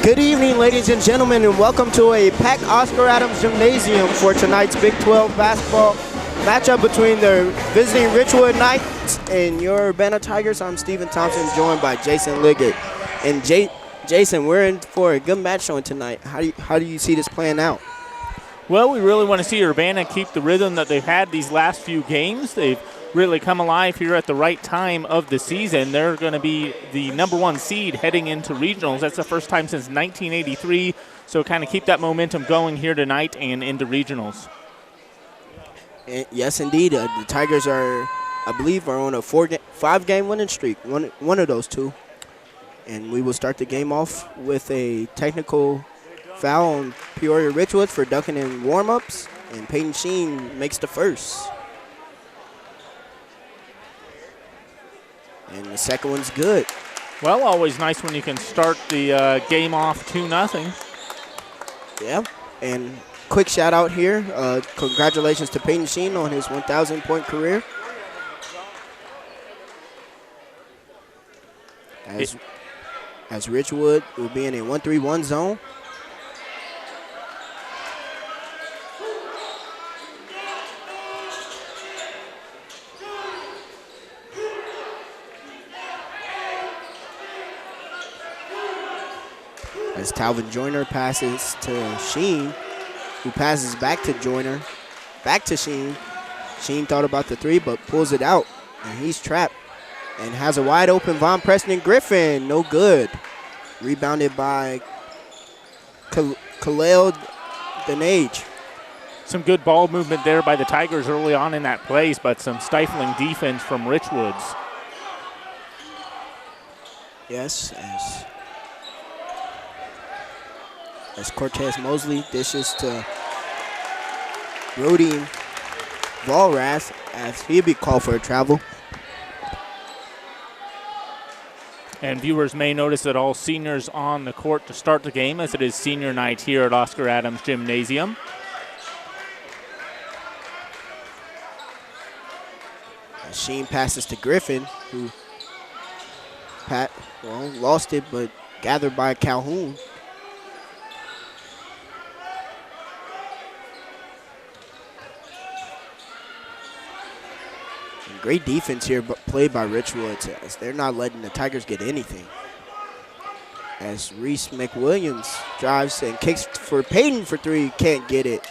Good evening, ladies and gentlemen, and welcome to a packed Oscar Adams Gymnasium for tonight's Big 12 basketball matchup between the visiting Richwood Knights and your Urbana Tigers. I'm Stephen Thompson, joined by Jason Liggett. And Jason, we're in for a good match showing tonight. How do you see this playing out? Well, we really want to see Urbana keep the rhythm that they've had these last few games. They've really come alive here at the right time of the season. They're going to be the #1 seed heading into regionals. That's the first time since 1983. So kind of keep that momentum going here tonight and into regionals. And yes, indeed. The Tigers are on a 5-game winning streak, one of those two. And we will start the game off with a technical foul on Peoria Richwoods for ducking in warm-ups, and Peyton Sheen makes the first. And the second one's good. Well, always nice when you can start the game off 2-0. Yeah, and quick shout out here. Congratulations to Peyton Sheen on his 1,000-point career. As Richwood will be in a 1-3-1 zone. As Talvin Joyner passes to Sheen, who passes back to Joyner, back to Sheen. Sheen thought about the three, but pulls it out, and he's trapped. And has a wide open Von Preston Griffin, no good. Rebounded by Khalil Denage. Some good ball movement there by the Tigers early on in that place, but some stifling defense from Richwoods. Yes, as Cortez Mosley dishes to Brody Valrath as he'll be called for a travel. And viewers may notice that all seniors on the court to start the game, as it is senior night here at Oscar Adams Gymnasium. As Sheen passes to Griffin, who lost it, but gathered by Calhoun. Great defense here played by Richwoods, as they're not letting the Tigers get anything. As Reese McWilliams drives and kicks for Peyton for three, can't get it.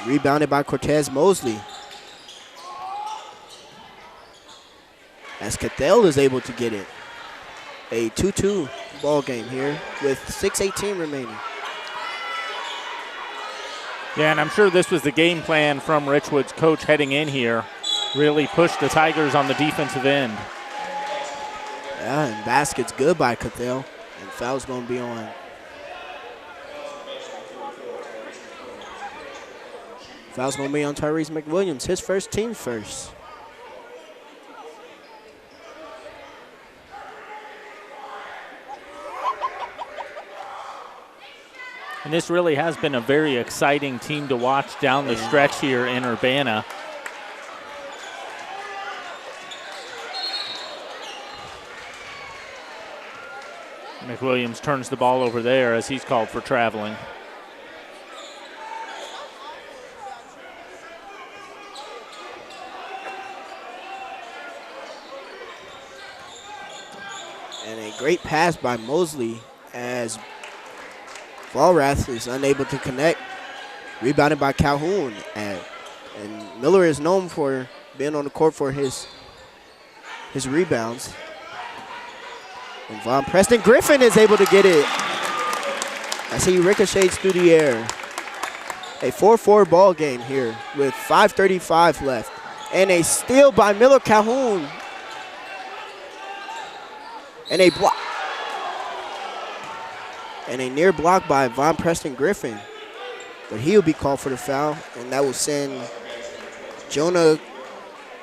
Rebounded by Cortez Mosley. As Cathell is able to get it. A 2-2 ball game here with 6:18 remaining. Yeah, and I'm sure this was the game plan from Richwood's coach heading in here. Really pushed the Tigers on the defensive end. Yeah, and basket's good by Cathell. And foul's going to be on. Foul's going to be on Tyrese McWilliams, his first, team first. And this really has been a very exciting team to watch down the stretch here in Urbana. McWilliams turns the ball over there as he's called for traveling. And a great pass by Mosley as Valrath is unable to connect. Rebounded by Calhoun. And Miller is known for being on the court for his rebounds. And Von Preston Griffin is able to get it as he ricochets through the air. A 4-4 ball game here with 5:35 left. And a steal by Miller Calhoun. And a block. And a near block by Von Preston Griffin. But he'll be called for the foul, and that will send Jonah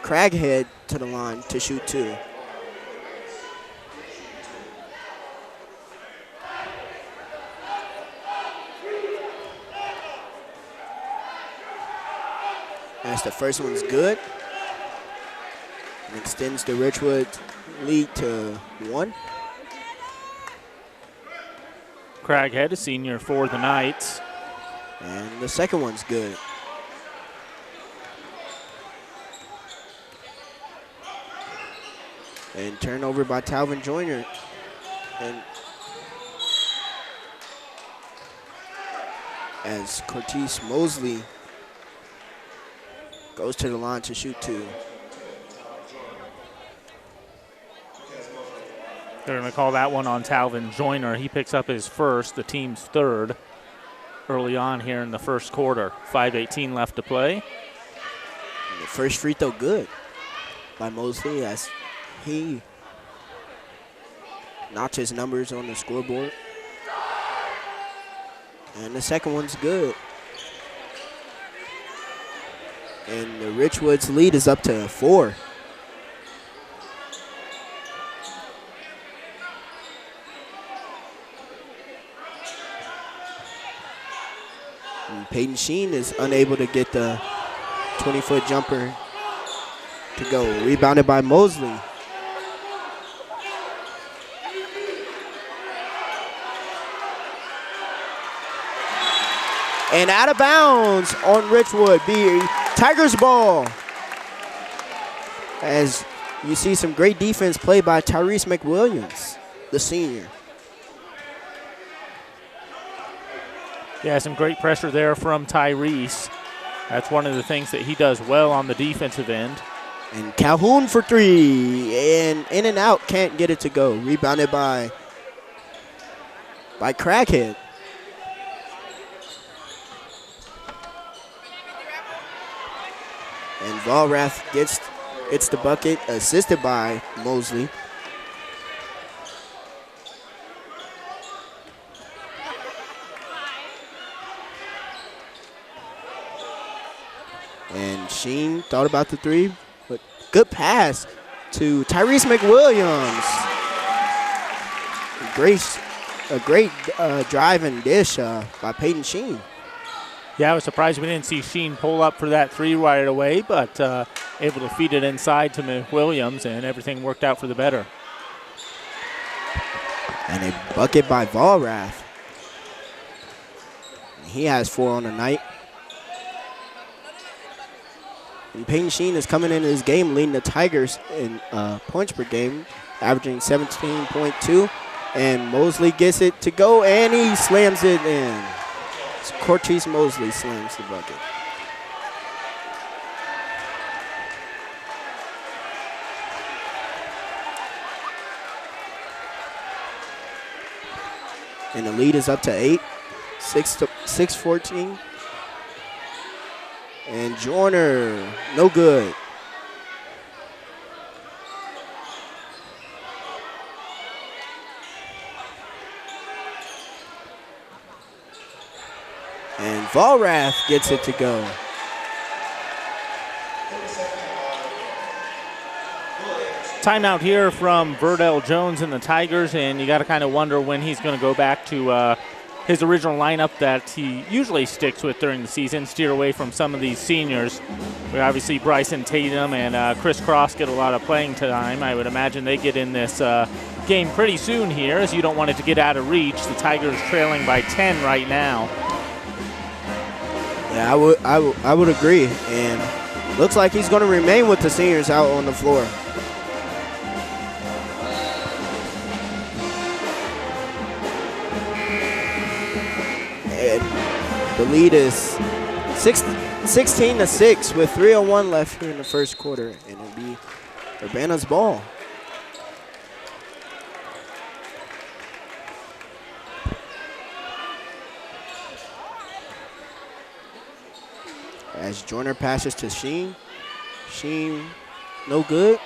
Craghead to the line to shoot two. As the first one's good. And extends the Richwood lead to 1. Craighead, a senior for the Knights. And the second one's good. And turnover by Talvin Joyner. And as Cortez Mosley goes to the line to shoot two. They're going to call that one on Talvin Joyner. He picks up his first, the team's third, early on here in the first quarter. 5:18 left to play. And the first free throw good by Mosley as he notches numbers on the scoreboard. And the second one's good. And the Richwoods lead is up to 4. And Peyton Sheen is unable to get the 20-foot jumper to go. Rebounded by Mosley. And out of bounds on Richwood, be Tigers ball. As you see some great defense played by Tyrese McWilliams, the senior. Yeah, some great pressure there from Tyrese. That's one of the things that he does well on the defensive end. And Calhoun for 3, and in and out, can't get it to go. Rebounded by Craighead. And Valrath gets the bucket, assisted by Mosley. And Sheen thought about the 3, but good pass to Tyrese McWilliams. A great drive and dish by Peyton Sheen. Yeah, I was surprised we didn't see Sheen pull up for that 3 right away, but able to feed it inside to McWilliams, and everything worked out for the better. And a bucket by Valrath. He has 4 on the night. And Peyton Sheen is coming into this game leading the Tigers in points per game, averaging 17.2. And Mosley gets it to go, and he slams it in. Cortez Mosley slams the bucket. And the lead is up to 8, 6-14. And Joyner, no good. And Valrath gets it to go. Timeout here from Verdell Jones and the Tigers, and you got to kind of wonder when he's going to go back to his original lineup that he usually sticks with during the season, steer away from some of these seniors. We obviously Bryson Tatum and Chris Cross get a lot of playing time. I would imagine they get in this game pretty soon here, as you don't want it to get out of reach. The Tigers trailing by 10 right now. Yeah, I would agree, and looks like he's going to remain with the seniors out on the floor. And the lead is 16-6 with 3:01 left here in the first quarter, and it'll be Urbana's ball. As Joyner passes to Sheen. Sheen, no good.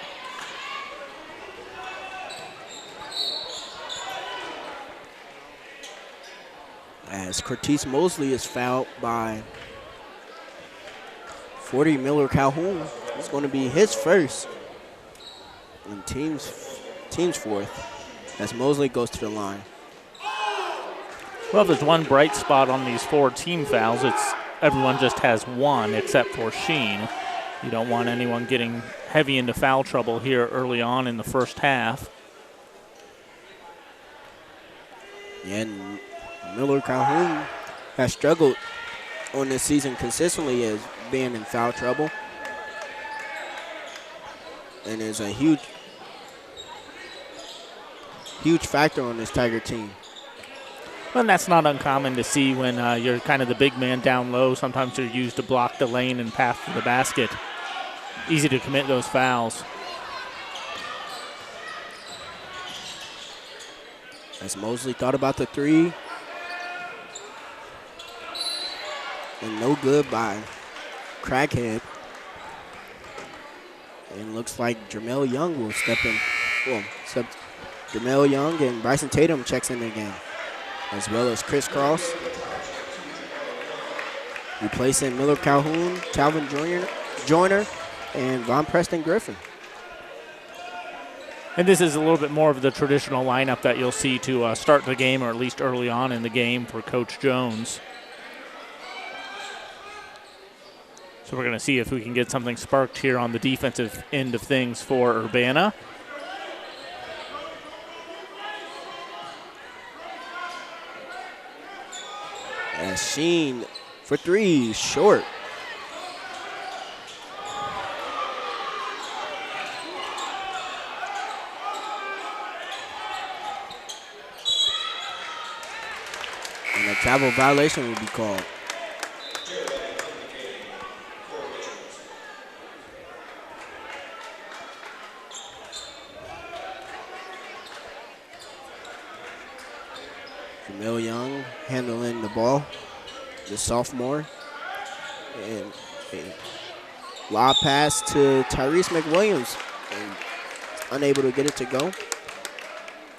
As Cortez Mosley is fouled by 40 Miller Calhoun. It's going to be his first and team's fourth as Mosley goes to the line. Well, if there's one bright spot on these 4 team fouls, it's everyone just has 1 except for Sheen. You don't want anyone getting heavy into foul trouble here early on in the first half. And Miller Calhoun has struggled on this season consistently as being in foul trouble, and is a huge factor on this Tiger team. Well, that's not uncommon to see when you're kind of the big man down low. Sometimes you're used to block the lane and path to the basket. Easy to commit those fouls. As Mosley thought about the three. And no good by Crackhead. And looks like Jermel Young will step in. Well, Jermel Young and Bryson Tatum checks in again, as well as Chris Cross. Replacing Miller Calhoun, Calvin Joyner, and Von Preston Griffin. And this is a little bit more of the traditional lineup that you'll see to start the game, or at least early on in the game for Coach Jones. So we're going to see if we can get something sparked here on the defensive end of things for Urbana. As Sheen for three, short. And a travel violation will be called. Jamil Young handling the ball, the sophomore. And a lob pass to Tyrese McWilliams, and unable to get it to go.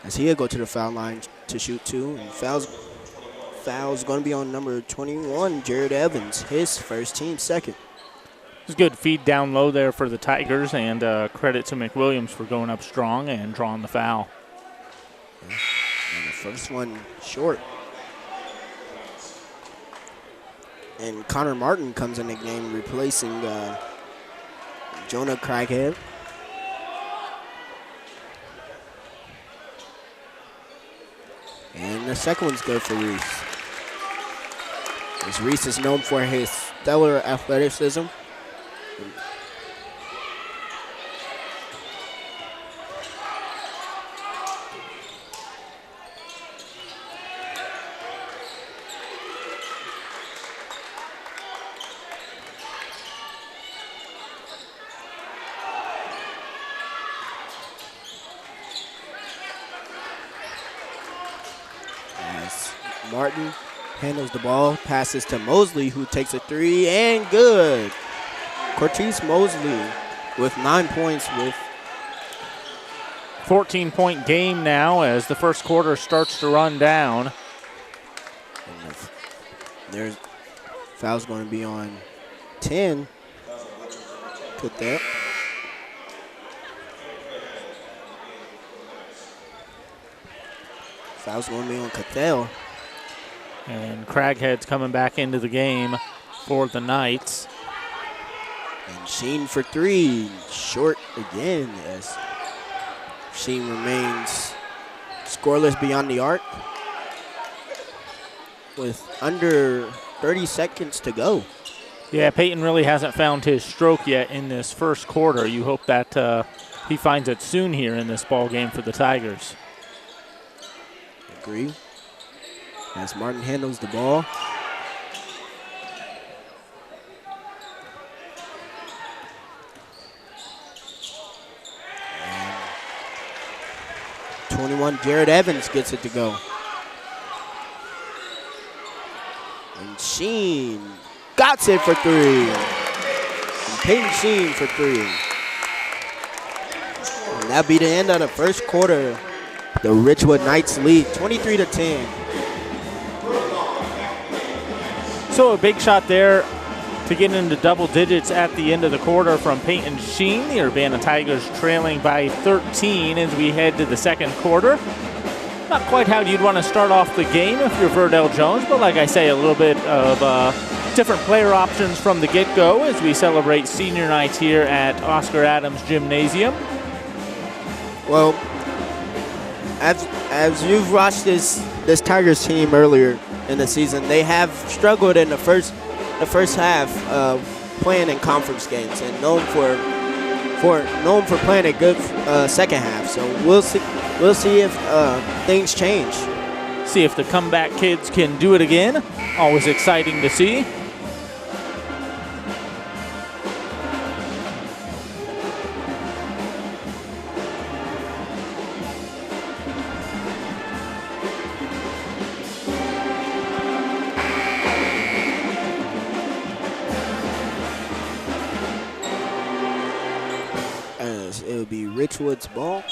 As he'll go to the foul line to shoot two. And foul's going to be on number 21, Jared Evans, his first, team second. It's a good feed down low there for the Tigers, and credit to McWilliams for going up strong and drawing the foul. And the first one short. And Connor Martin comes in the game, replacing Jonah Craighead. And the second one's good for Reese. As Reese is known for his stellar athleticism. Martin handles the ball, passes to Mosley, who takes a three, and good. Cortez Mosley with 9 points with 14-point game now as the first quarter starts to run down. And there's foul's going to be on 10. Put that. Foul's going to be on Cathell. And Craighead's coming back into the game for the Knights. And Sheen for three, short again as Sheen remains scoreless beyond the arc with under 30 seconds to go. Yeah, Peyton really hasn't found his stroke yet in this first quarter. You hope that he finds it soon here in this ball game for the Tigers. Agree. As Martin handles the ball. And 21, Jared Evans gets it to go. And Sheen got it for three. And Peyton Sheen for three. And that'll be the end of the first quarter. The Richwood Knights lead 23-10. So a big shot there to get into double digits at the end of the quarter from Peyton Sheen. The Urbana Tigers trailing by 13 as we head to the second quarter. Not quite how you'd want to start off the game if you're Verdell Jones, but like I say, a little bit of different player options from the get-go as we celebrate senior night here at Oscar Adams Gymnasium. Well, as you've watched this this Tigers team earlier in the season. They have struggled in the first half playing in conference games and known for playing a good second half. So we'll see if things change. See if the comeback kids can do it again. Always exciting to see. It'll be Richwoods' ball.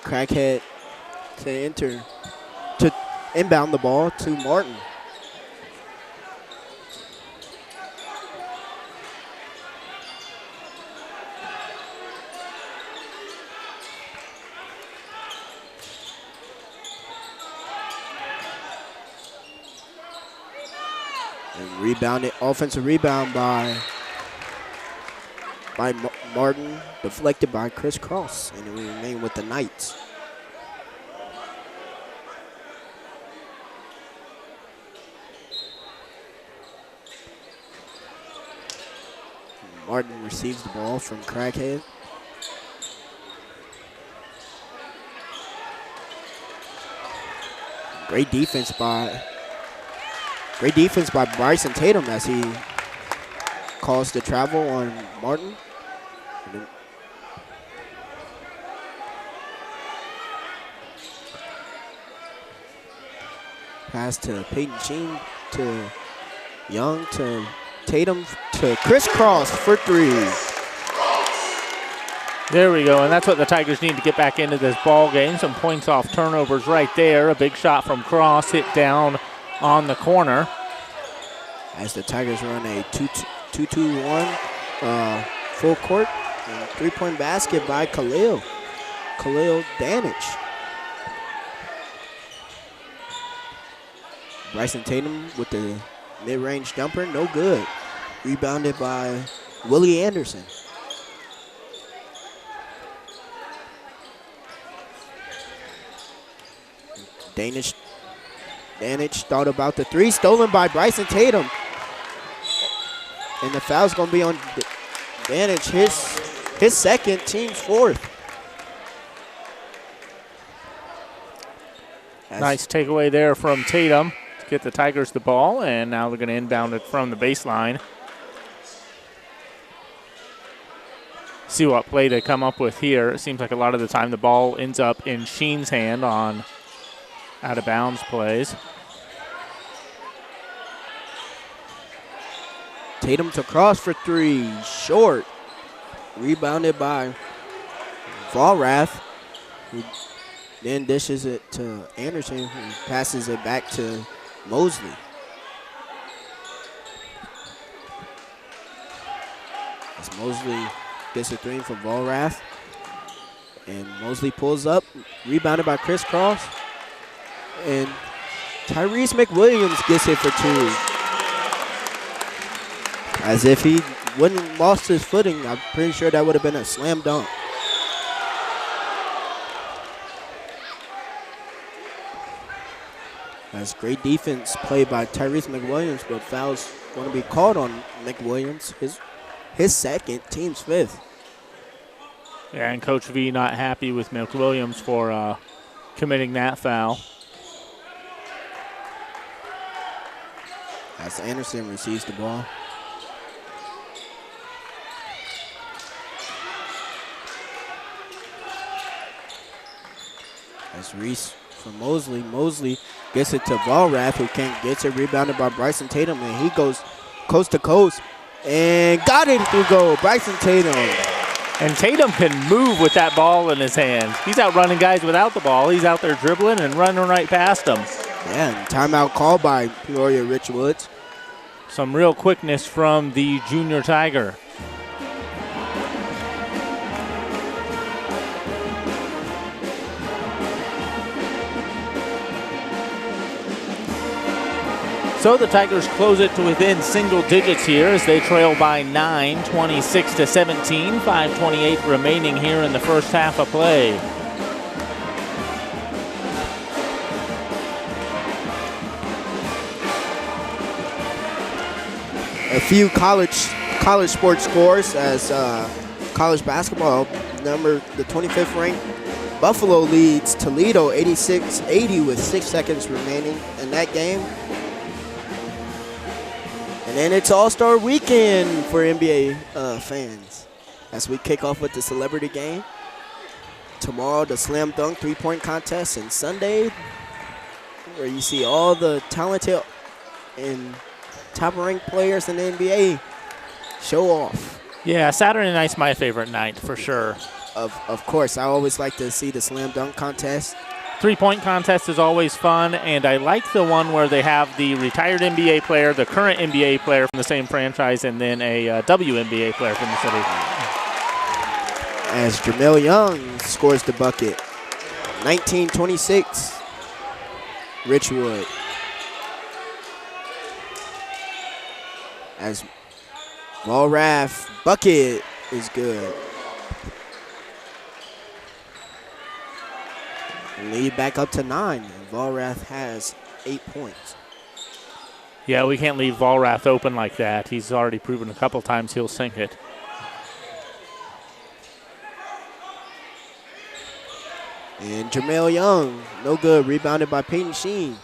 Crackhead to inbound the ball to Martin. And rebounded, offensive rebound by Martin, deflected by Chris Cross, and we remain with the Knights. Martin receives the ball from Crackhead. Great defense by Bryson Tatum as he calls the travel on Martin. Pass to Peyton Sheen, to Young, to Tatum, to Chris Cross for three. There we go, and that's what the Tigers need to get back into this ball game. Some points off turnovers right there. A big shot from Cross hit down on the corner. As the Tigers run a 2-2-1 full court, and three-point basket by Khalil Danich. Bryson Tatum with the mid-range jumper, no good. Rebounded by Willie Anderson. Danich thought about the three, stolen by Bryson Tatum. And the foul's going to be on Danich, his second, team's fourth. Nice takeaway there from Tatum to get the Tigers the ball, and now they're going to inbound it from the baseline. See what play they come up with here. It seems like a lot of the time the ball ends up in Sheen's hand on out-of-bounds plays. Tatum to Cross for three, short. Rebounded by Vollrath, who then dishes it to Anderson, who passes it back to Mosley. As Mosley gets a three from Vollrath, and Mosley pulls up, rebounded by Chris Cross, and Tyrese McWilliams gets it for two. As if he wouldn't lost his footing, I'm pretty sure that would have been a slam dunk. That's great defense played by Tyrese McWilliams, but foul's going to be called on McWilliams, his second, team's fifth. Yeah, and Coach V not happy with McWilliams for committing that foul. As Anderson receives the ball. As Reese from Mosley. Mosley gets it to Vollrath, who can't get it. Rebounded by Bryson Tatum, and he goes coast to coast and got it through goal. Bryson Tatum. And Tatum can move with that ball in his hands. He's out running guys without the ball. He's out there dribbling and running right past them. Yeah, and timeout called by Peoria Richwoods. Some real quickness from the junior Tiger. So the Tigers close it to within single digits here as they trail by 9, 26-17. 5:28 remaining here in the first half of play. a few college sports scores as college basketball. The 25th ranked Buffalo leads Toledo 86-80 with 6 seconds remaining in that game. And then it's All-Star Weekend for NBA fans as we kick off with the celebrity game. Tomorrow, the slam dunk three-point contest, and Sunday, where you see all the talented and top-ranked players in the NBA show off. Yeah, Saturday night's my favorite night for sure. Of course, I always like to see the slam dunk contest. Three-point contest is always fun, and I like the one where they have the retired NBA player, the current NBA player from the same franchise, and then a WNBA player from the city. As Jamel Young scores the bucket. 19-26, Richwood. As Volrath bucket is good. Lead back up to 9, and Volrath has 8 points. Yeah, we can't leave Volrath open like that. He's already proven a couple times he'll sink it. And Jamel Young, no good, rebounded by Peyton Sheen.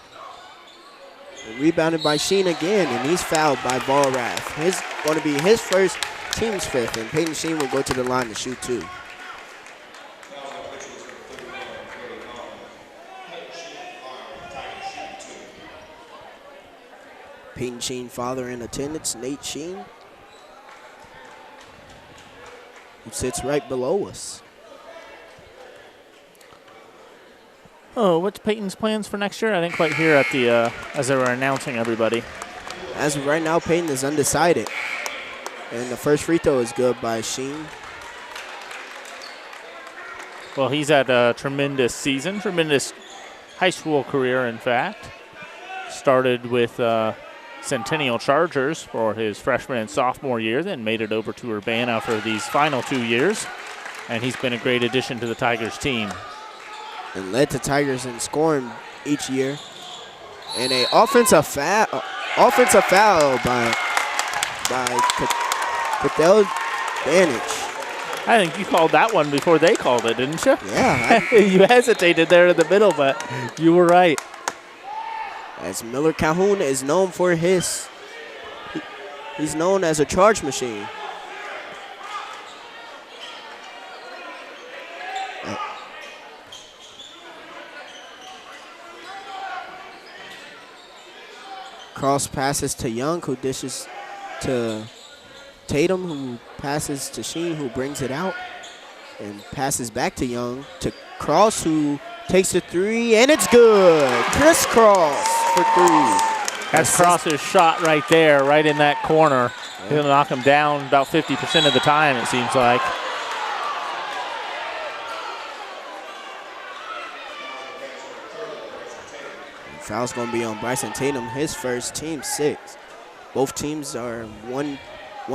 And rebounded by Sheen again, and he's fouled by Volrath. It's going to be his first, team's fifth, and Peyton Sheen will go to the line to shoot 2. Peyton Sheen, father in attendance, Nate Sheen, who sits right below us. Oh, what's Peyton's plans for next year? I didn't quite hear at the as they were announcing everybody. As of right now, Peyton is undecided. And the first free throw is good by Sheen. Well, he's had a tremendous season, tremendous high school career, in fact. Started with Centennial Chargers for his freshman and sophomore year, then made it over to Urbana for these final 2 years. And he's been a great addition to the Tigers team. And led the Tigers in scoring each year. And an offensive foul by Cathell Banich. I think you called that one before they called it, didn't you? Yeah. You hesitated there in the middle, but you were right. As Miller Calhoun is known for he's known as a charge machine. Cross passes to Young, who dishes to Tatum, who passes to Sheen, who brings it out. And passes back to Young, to Cross, who takes the 3, and it's good. Chris Cross for 3. That's Cross's shot right there, right in that corner. Yeah. He'll knock him down about 50% of the time, it seems like. Foul's going to be on Bryson Tatum, his first, team 6. Both teams are one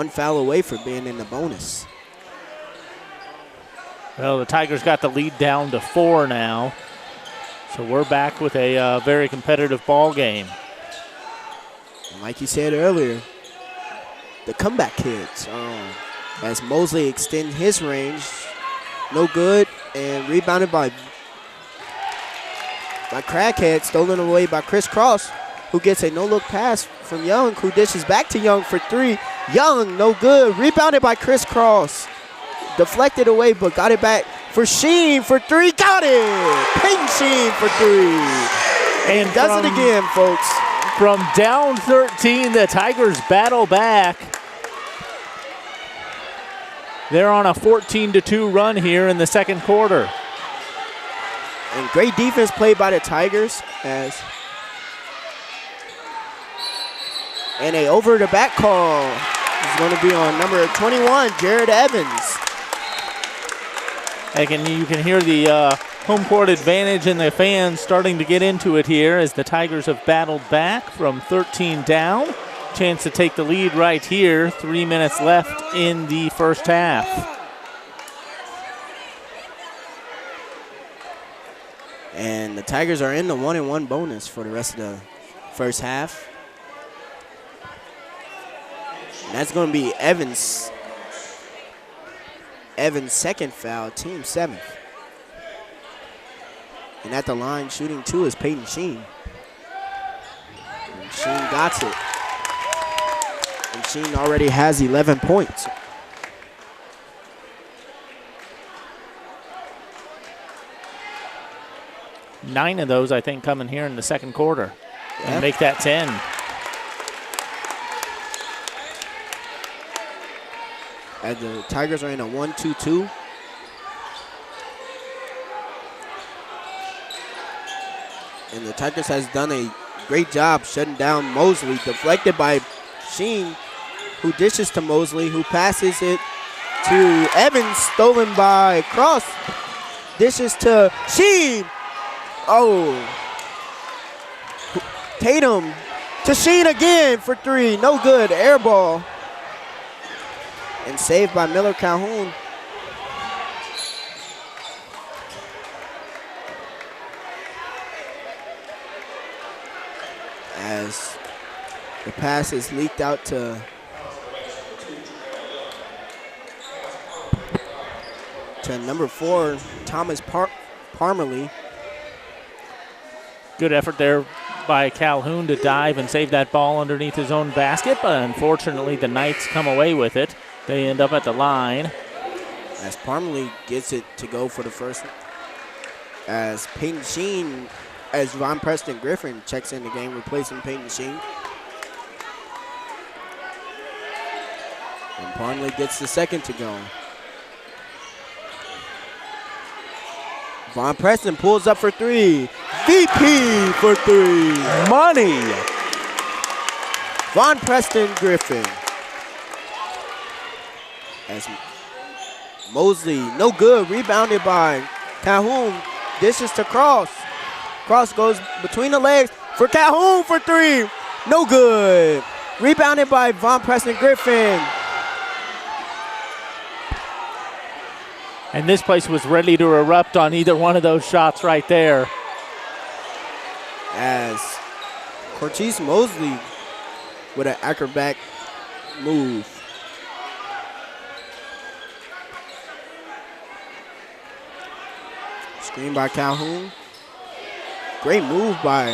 foul away from being in the bonus. Well, the Tigers got the lead down to 4 now. So we're back with a very competitive ball game. And like you said earlier, the comeback kids. As Mosley extends his range, no good, and rebounded by Crackhead, stolen away by Chris Cross, who gets a no-look pass from Young, who dishes back to Young for 3. Young, no good, rebounded by Chris Cross. Deflected away, but got it back for Sheen for 3. Got it! Peyton Sheen for 3. And does it again, folks. From down 13, the Tigers battle back. They're on a 14-2 run here in the second quarter. And great defense played by the Tigers. And a over-the-back call is going to be on number 21, Jared Evans. You can hear the home court advantage and the fans starting to get into it here as the Tigers have battled back from 13 down. Chance to take the lead right here. 3 minutes left in the first half. And the Tigers are in the 1-1 bonus for the rest of the first half. And that's going to be Evans' second foul, team 7th. And at the line shooting 2 is Peyton Sheen. And Sheen got it. And Sheen already has 11 points. Nine of those, I think, coming here in the second quarter. And make that 10. As the Tigers are in a 1-2-2. And the Tigers has done a great job shutting down Mosley. Deflected by Sheen, who dishes to Mosley, who passes it to Evans, stolen by Cross. Dishes to Sheen. Oh. Tatum to Sheen again for 3. No good. Air ball. And saved by Miller Calhoun. As the pass is leaked out to number 4, Thomas Parmalee. Good effort there by Calhoun to dive and save that ball underneath his own basket, but unfortunately the Knights come away with it. They end up at the line. As Parmalee gets it to go for the first. As Peyton Sheen, as Von Preston Griffin checks in the game, replacing Peyton Sheen. And Parmalee gets the second to go. Von Preston pulls up for 3. VP for 3. Money. Von Preston Griffin. As Mosley, no good, rebounded by Calhoun. Dishes to Cross. Cross goes between the legs for Calhoun for 3. No good. Rebounded by Von Preston Griffin. And this place was ready to erupt on either one of those shots right there. As Cortese Mosley with an acrobatic move. Screen by Calhoun. Great move by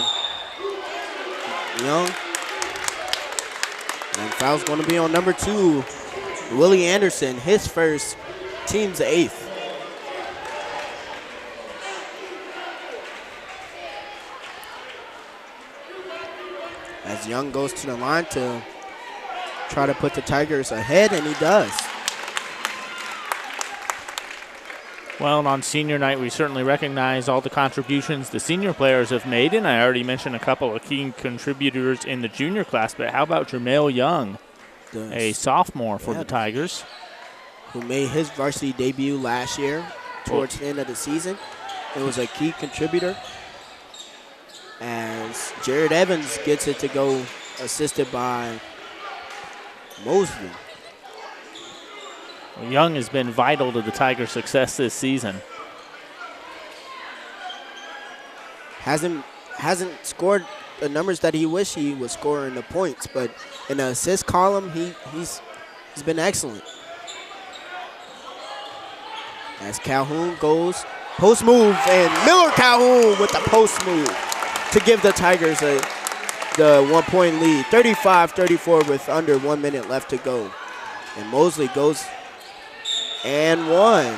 Young. And foul's going to be on number 2, Willie Anderson, his first, team's 8th. As Young goes to the line to try to put the Tigers ahead, and he does. Well, and on senior night, we certainly recognize all the contributions the senior players have made, and I already mentioned a couple of key contributors in the junior class, but how about Jermail Young, a sophomore for the Tigers? Who made his varsity debut last year towards the end of the season. It was a key contributor. As Jared Evans gets it to go, assisted by Mosley. Well, Young has been vital to the Tigers' success this season. Hasn't scored the numbers that he wished he was scoring the points, but in the assist column, he's been excellent. As Calhoun goes, post move, and Miller Calhoun with the post move to give the Tigers the 1-point lead, 35-34 with under 1 minute left to go. And Mosley goes and 1.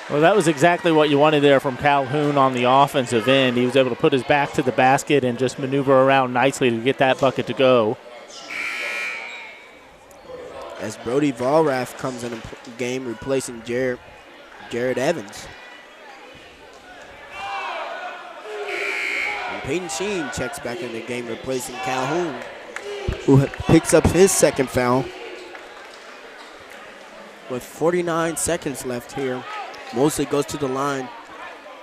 Well, that was exactly what you wanted there from Calhoun on the offensive end. He was able to put his back to the basket and just maneuver around nicely to get that bucket to go. As Brody Vollrath comes in the game, replacing Jared Evans. And Peyton Sheen checks back in the game, replacing Calhoun, who picks up his second foul. With 49 seconds left here, Mosley goes to the line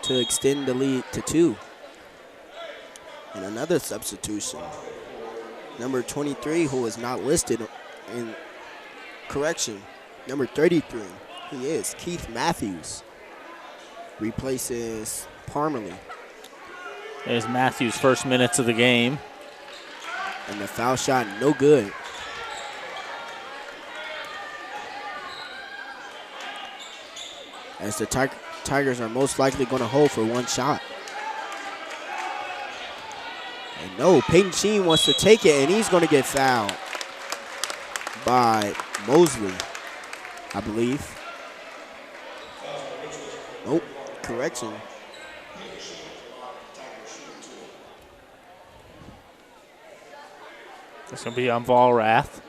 to extend the lead to 2. And another substitution. Number 23, who is not listed in correction. Number 33, he is Keith Matthews. Replaces Parmalee. There's Matthews' first minutes of the game. And the foul shot, no good. as the Tigers are most likely going to hold for one shot. And no, Peyton Sheen wants to take it, and he's going to get fouled by Mosley, I believe. Nope, correction. It's going to be on Volrath.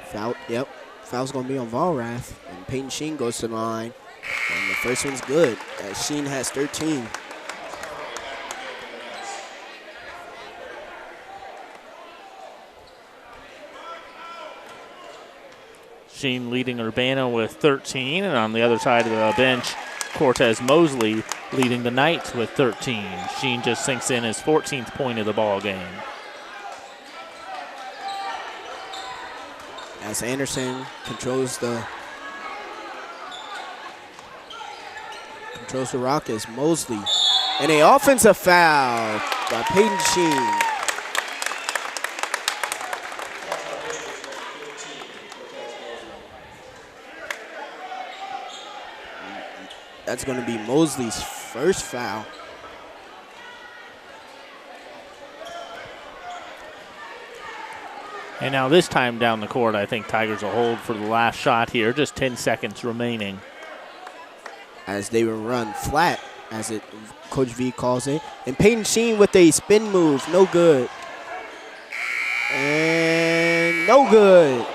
Foul, yep. Foul's going to be on Volrath. And Peyton Sheen goes to the line. And the first one's good, as Sheen has 13. Sheen leading Urbana with 13, and on the other side of the bench, Cortez Mosley leading the Knights with 13. Sheen just sinks in his 14th point of the ball game. As Anderson controls the rock as Mosley. And an offensive foul by Peyton Sheen. That's going to be Mosley's first foul. And now this time down the court, I think Tigers will hold for the last shot here. Just 10 seconds remaining. As they will run flat, as Coach V calls it. And Peyton Sheen with a spin move, no good. And no good.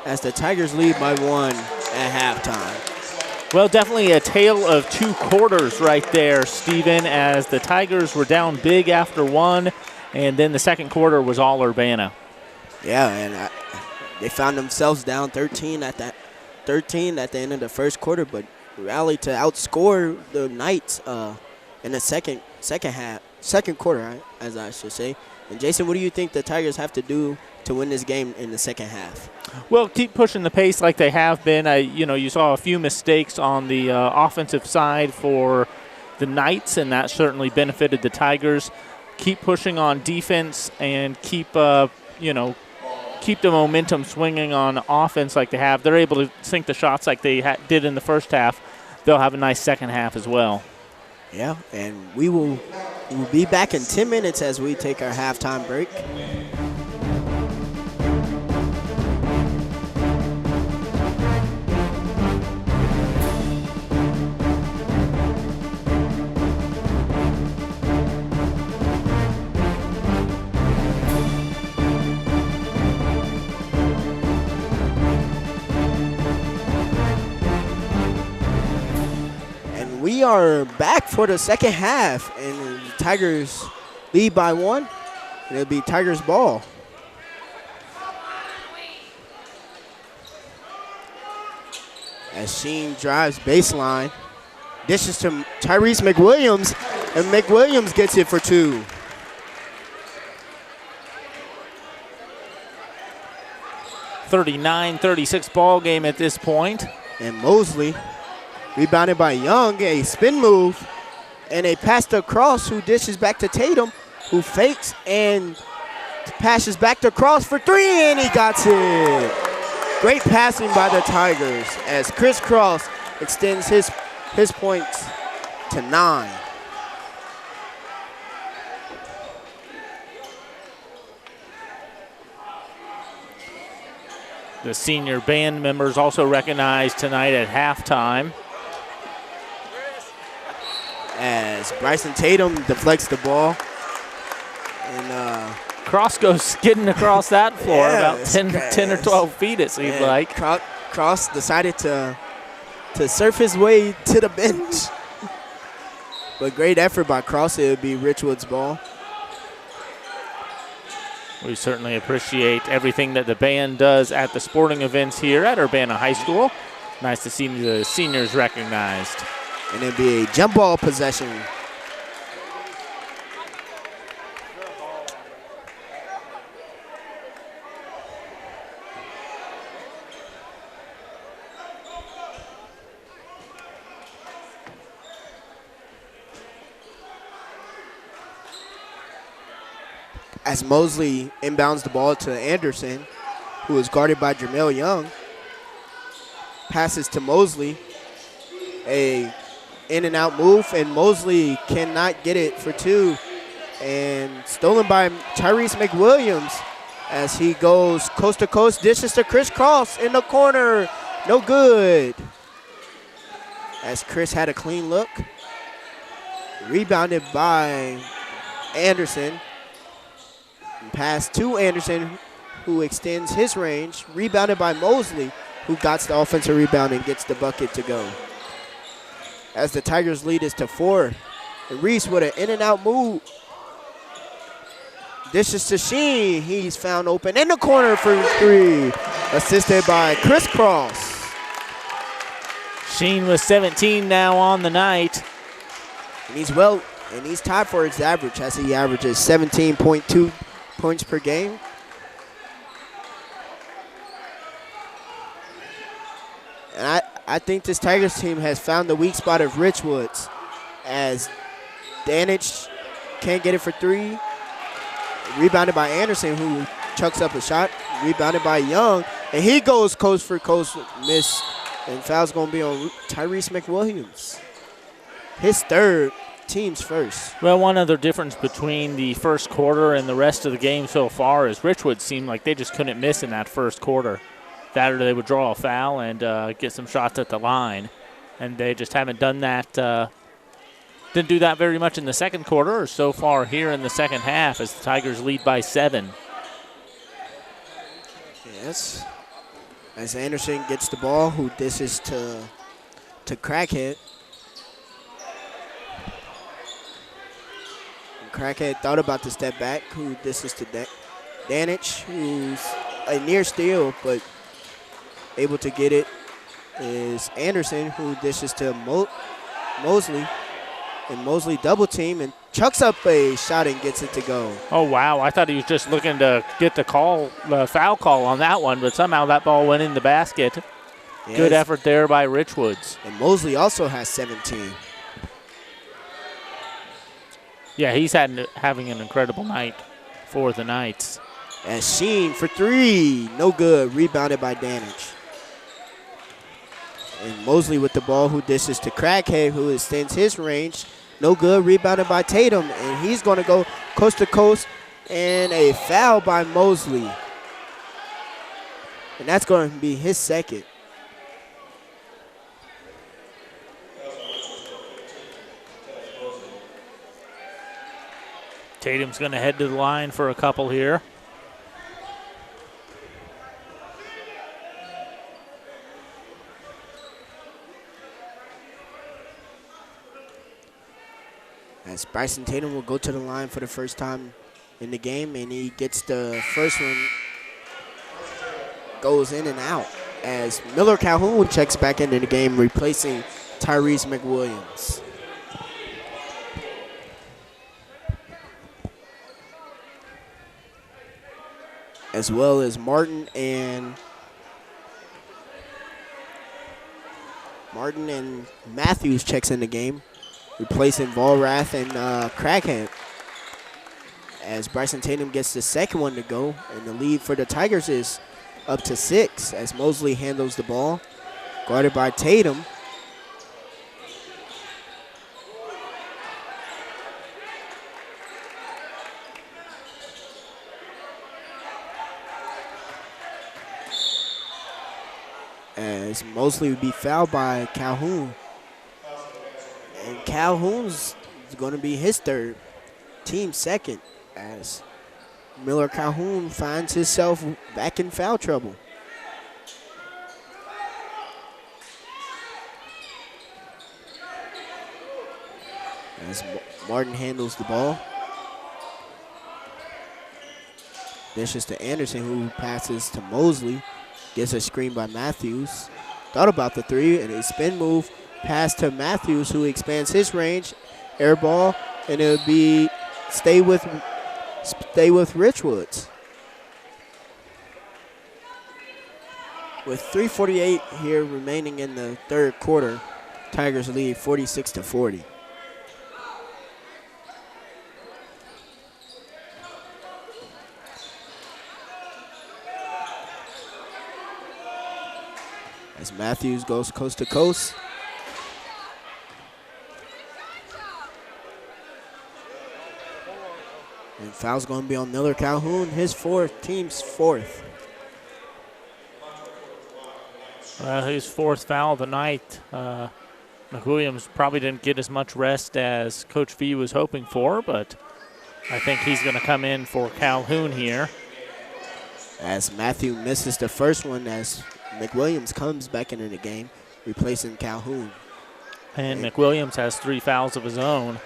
As the Tigers lead by 1 at halftime. Well, definitely a tale of two quarters right there, Steven, as the Tigers were down big after 1, and then the second quarter was all Urbana. Yeah, and they found themselves down 13 at the end of the first quarter, but rallied to outscore the Knights in the second quarter, right, as I should say. And Jason, what do you think the Tigers have to do to win this game in the second half? Well, keep pushing the pace like they have been. You saw a few mistakes on the offensive side for the Knights, and that certainly benefited the Tigers. Keep pushing on defense and keep the momentum swinging on offense like they have. They're able to sink the shots like they did in the first half. They'll have a nice second half as well. Yeah, and we will be back in 10 minutes as we take our halftime break. We are back for the second half, and the Tigers lead by 1, and it'll be Tigers ball. As Sheen drives baseline, dishes to Tyrese McWilliams, and McWilliams gets it for 2. (39-36) ball game at this point. And Mosley rebounded by Young, a spin move, and a pass to Cross, who dishes back to Tatum, who fakes and passes back to Cross for 3, and he got it. Great passing by the Tigers as Chris Cross extends his points to 9. The senior band members also recognized tonight at halftime. As Bryson Tatum deflects the ball. And Cross goes skidding across that floor about 10 or 12 feet, it seemed like. Cross decided to surf his way to the bench. But great effort by Cross. It would be Richwoods ball. We certainly appreciate everything that the band does at the sporting events here at Urbana High School. Nice to see the seniors recognized. And it'll be a jump ball possession. As Mosley inbounds the ball to Anderson, who is guarded by Jamel Young. passes to Mosley. A in and out move, and Mosley cannot get it for two. And stolen by Tyrese McWilliams as he goes coast to coast, dishes to Chris Cross in the corner. No good. As Chris had a clean look. Rebounded by Anderson. And pass to Anderson, who extends his range. Rebounded by Mosley, who got the offensive rebound and gets the bucket to go. As the Tigers lead is to 4. And Reese with an in and out move. Dishes to Sheen. He's found open in the corner for 3. Assisted by Chris Cross. Sheen with 17 now on the night. And he's tied for his average as he averages 17.2 points per game. And I think this Tigers team has found the weak spot of Richwoods as Danich can't get it for 3. Rebounded by Anderson, who chucks up a shot. Rebounded by Young, and he goes coast for coast, miss. And foul's going to be on Tyrese McWilliams. His third, team's first. Well, one other difference between the first quarter and the rest of the game so far is Richwoods seemed like they just couldn't miss in that first quarter. That or they would draw a foul and get some shots at the line. And they just haven't done that. Didn't do that very much in the second quarter or so far here in the second half as the Tigers lead by 7. Yes. As Anderson gets the ball, who dishes to Crackhead. And Crackhead thought about the step back, who dishes to Danich, who's a near steal, but able to get it is Anderson, who dishes to Mosley. And Mosley double team and chucks up a shot and gets it to go. Oh, wow. I thought he was just looking to get the foul call on that one, but somehow that ball went in the basket. Yes. Good effort there by Richwoods. And Mosley also has 17. Yeah, he's having an incredible night for the Knights. As Sheen for 3. No good. Rebounded by Danich. And Mosley with the ball, who dishes to Crackhead, who extends his range. No good. Rebounded by Tatum. And he's going to go coast to coast. And a foul by Mosley. And that's going to be his second. Tatum's going to head to the line for a couple here. As Bryson Tatum will go to the line for the first time in the game, and he gets the first one, goes in and out. As Miller Calhoun checks back into the game, replacing Tyrese McWilliams. As well as Martin and Matthews checks in the game, replacing Volrath and Crackhead. As Bryson Tatum gets the second one to go, and the lead for the Tigers is up to 6 as Mosley handles the ball, guarded by Tatum. As Mosley would be fouled by Calhoun. And Calhoun's going to be his third, team second, as Miller Calhoun finds himself back in foul trouble. As Martin handles the ball. Dishes to Anderson, who passes to Mosley. Gets a screen by Matthews. Thought about the 3 and a spin move. Pass to Matthews, who expands his range. Air ball, and it would be stay with Richwoods. With 3:48 here remaining in the third quarter, Tigers lead 46-40. As Matthews goes coast to coast. And foul's going to be on Miller Calhoun, his fourth, team's fourth. His fourth foul of the night. McWilliams probably didn't get as much rest as Coach V was hoping for, but I think he's going to come in for Calhoun here. As Matthew misses the first one, as McWilliams comes back into the game, replacing Calhoun. And McWilliams has 3 fouls of his own.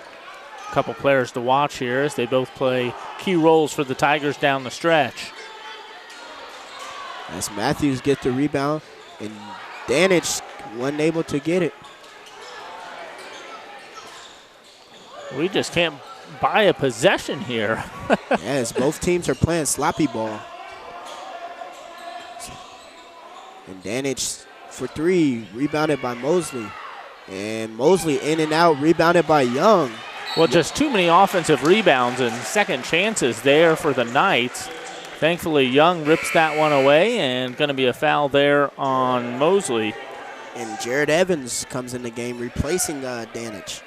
A couple players to watch here as they both play key roles for the Tigers down the stretch. As Matthews gets the rebound, and Danich wasn't able to get it. We just can't buy a possession here. Yes, both teams are playing sloppy ball. And Danich for 3, rebounded by Mosley. And Mosley in and out, rebounded by Young. Well, just too many offensive rebounds and second chances there for the Knights. Thankfully, Young rips that one away, and going to be a foul there on Mosley. And Jared Evans comes in the game, replacing Danich.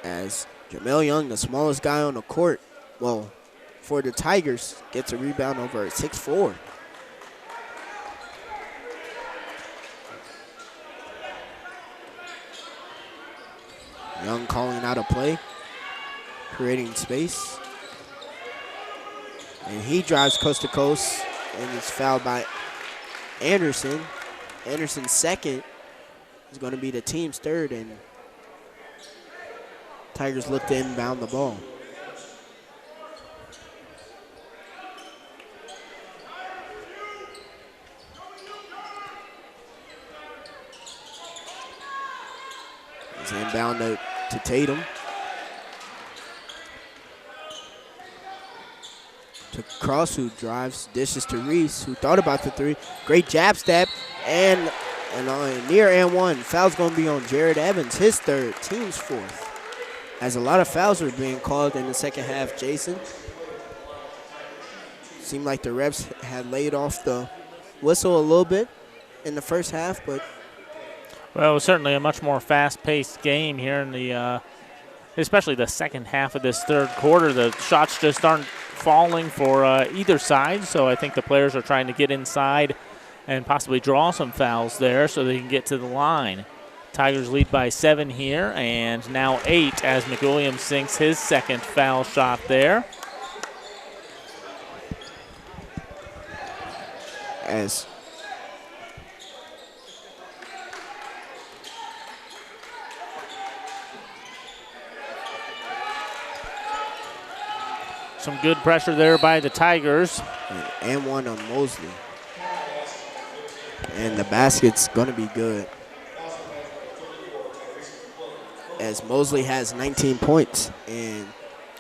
As Jamel Young, the smallest guy on the court, well, for the Tigers, gets a rebound over at 6'4". Young calling out a play, creating space. And he drives coast to coast and is fouled by Anderson. Anderson's second is going to be the team's third, and Tigers look to inbound the ball. It's inbound to Tatum. To Cross, who drives, dishes to Reese, who thought about the 3. Great jab step, and near and one. Foul's going to be on Jared Evans, his third, team's fourth. As a lot of fouls were being called in the second half, Jason. Seemed like the refs had laid off the whistle a little bit in the first half, but. Well, it was certainly a much more fast-paced game here in the, especially the second half of this third quarter. The shots just aren't falling for either side, so I think the players are trying to get inside and possibly draw some fouls there so they can get to the line. Tigers lead by 7 here, and now 8 as McWilliams sinks his second foul shot there. As some good pressure there by the Tigers. And one on Mosley. And the basket's going to be good. As Mosley has 19 points, and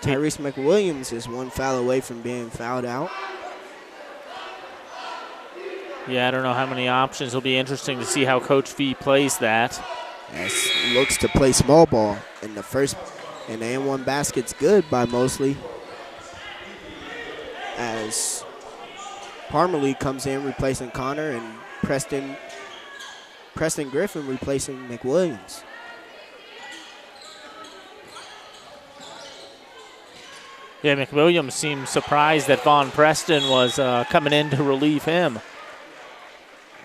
Tyrese McWilliams is 1 foul away from being fouled out. Yeah, I don't know how many options. It'll be interesting to see how Coach V plays that. As looks to play small ball. And the first and the N1 basket's good by Mosley. As Parmalee comes in replacing Connor, and Preston Griffin replacing McWilliams. Yeah, McWilliams seemed surprised that Von Preston was coming in to relieve him.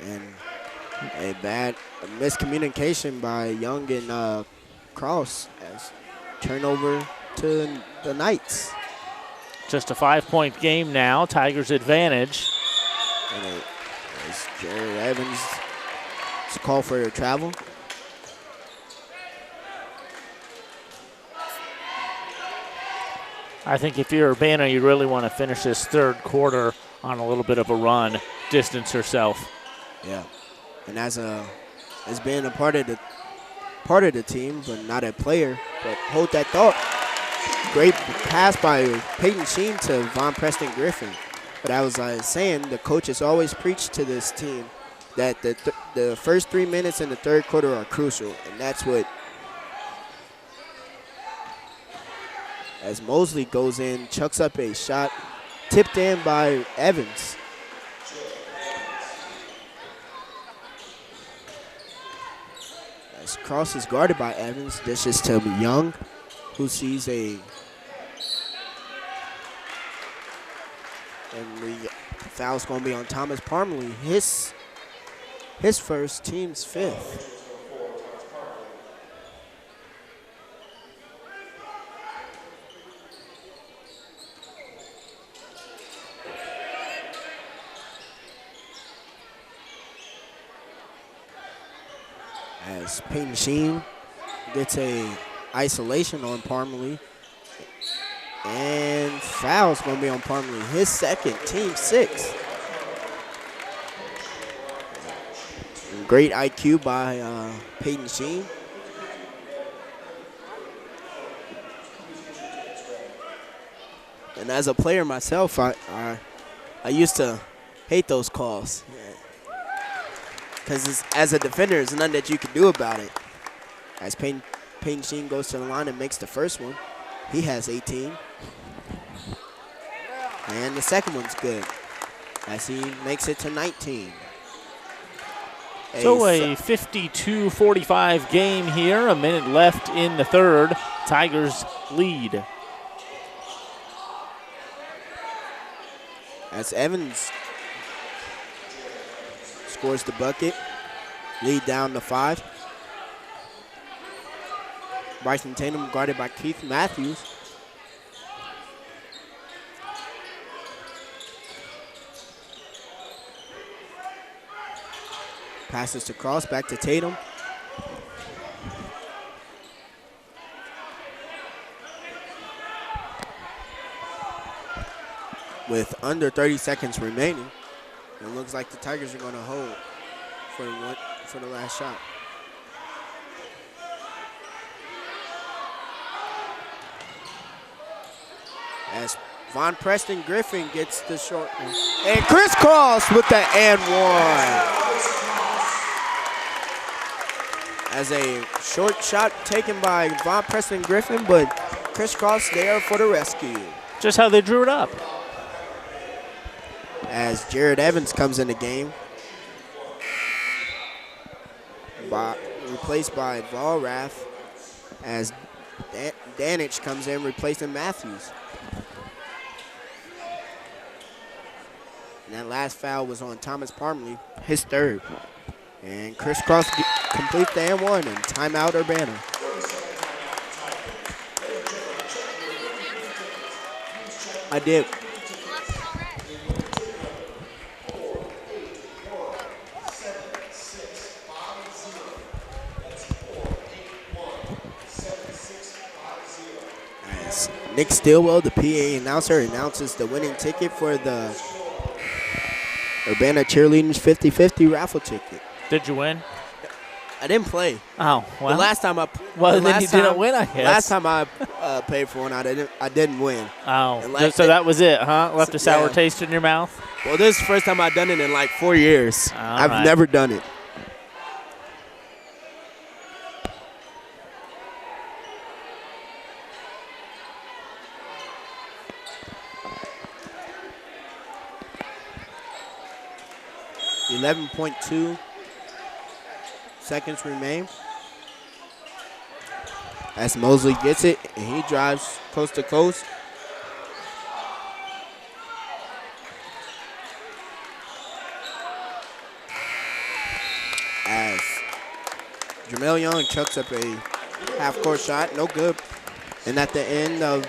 And a bad miscommunication by Young and Cross as turnover to the Knights. Just a 5-point game now, Tigers advantage. And it's Jared Evans. It's a call for a travel. I think if you're Urbana, you really want to finish this third quarter on a little bit of a run, distance yourself. Yeah, and as being a part of the team, but not a player. But hold that thought. Great pass by Peyton Sheen to Von Preston Griffin. But I was saying, the coaches always preach to this team that the first 3 minutes in the third quarter are crucial, and that's what. As Mosley goes in, chucks up a shot, tipped in by Evans. Chris Cross is guarded by Evans. This is to Young, who sees a... And the foul's going to be on Thomas Parmalee. His first, team's fifth. As Peyton Sheen gets a isolation on Parmalee. And foul's going to be on Parmalee. His second, team sixth. And great IQ by Peyton Sheen. And as a player myself, I used to hate those calls. Because as a defender, there's nothing that you can do about it. As Peyton Sheen goes to the line and makes the first one, he has 18. And the second one's good as he makes it to 19. So a 52-45 game here, a minute left in the third. Tigers lead. As Evans scores the bucket, lead down to 5. Bryson Tatum guarded by Keith Matthews. Passes to Cross, back to Tatum. With under 30 seconds remaining, it looks like the Tigers are going to hold for the last shot. As Von Preston Griffin gets the short one. And Chris Cross with the and one. As a short shot taken by Von Preston Griffin, but Chris Cross there for the rescue. Just how they drew it up. As Jared Evans comes in the game, replaced by Valrath, as Danich comes in replacing Matthews. And that last foul was on Thomas Parmalee, his third. And Chris Cross completes the and one, and timeout Urbana. I did. As Nick Stillwell, the PA announcer, announces the winning ticket for the Urbana Cheerleaders 50-50 raffle ticket. Did you win? I didn't play. Oh, well. The last time I then you didn't win, I guess. Last time I paid for one, I didn't win. Oh, so that was it, huh? Left a sour taste in your mouth? Well, this is the first time I've done it in like 4 years. I've never done it. .2 seconds remain. As Mosley gets it, and he drives coast to coast. As Jamel Young chucks up a half-court shot, no good. And at the end of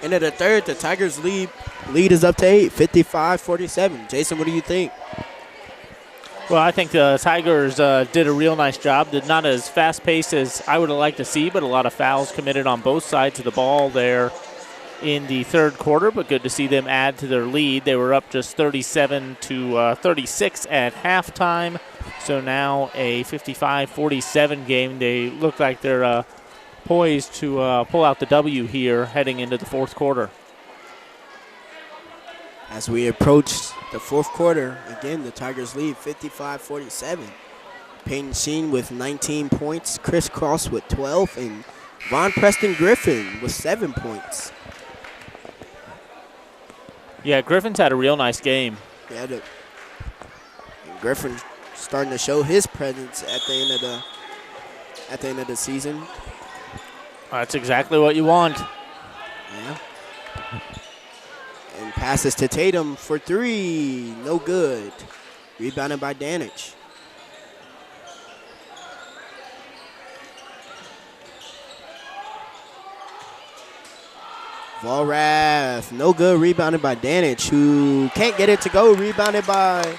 the third, the Tigers lead is up to 8, 55-47. Jason, what do you think? Well, I think the Tigers did a real nice job. Did not as fast-paced as I would have liked to see, but a lot of fouls committed on both sides of the ball there in the third quarter, but good to see them add to their lead. They were up just 37-36 at halftime, so now a 55-47 game. They look like they're poised to pull out the W here heading into the fourth quarter. As we approach the fourth quarter, again, the Tigers lead 55-47. Peyton Sheen with 19 points, Chris Cross with 12, and Von Preston Griffin with 7 points. Yeah, Griffin's had a real nice game. Yeah, Griffin starting to show his presence at the end of the season. That's exactly what you want. Yeah. And passes to Tatum for three. No good. Rebounded by Danich. Volrath, no good. Rebounded by Danich, who can't get it to go. Rebounded by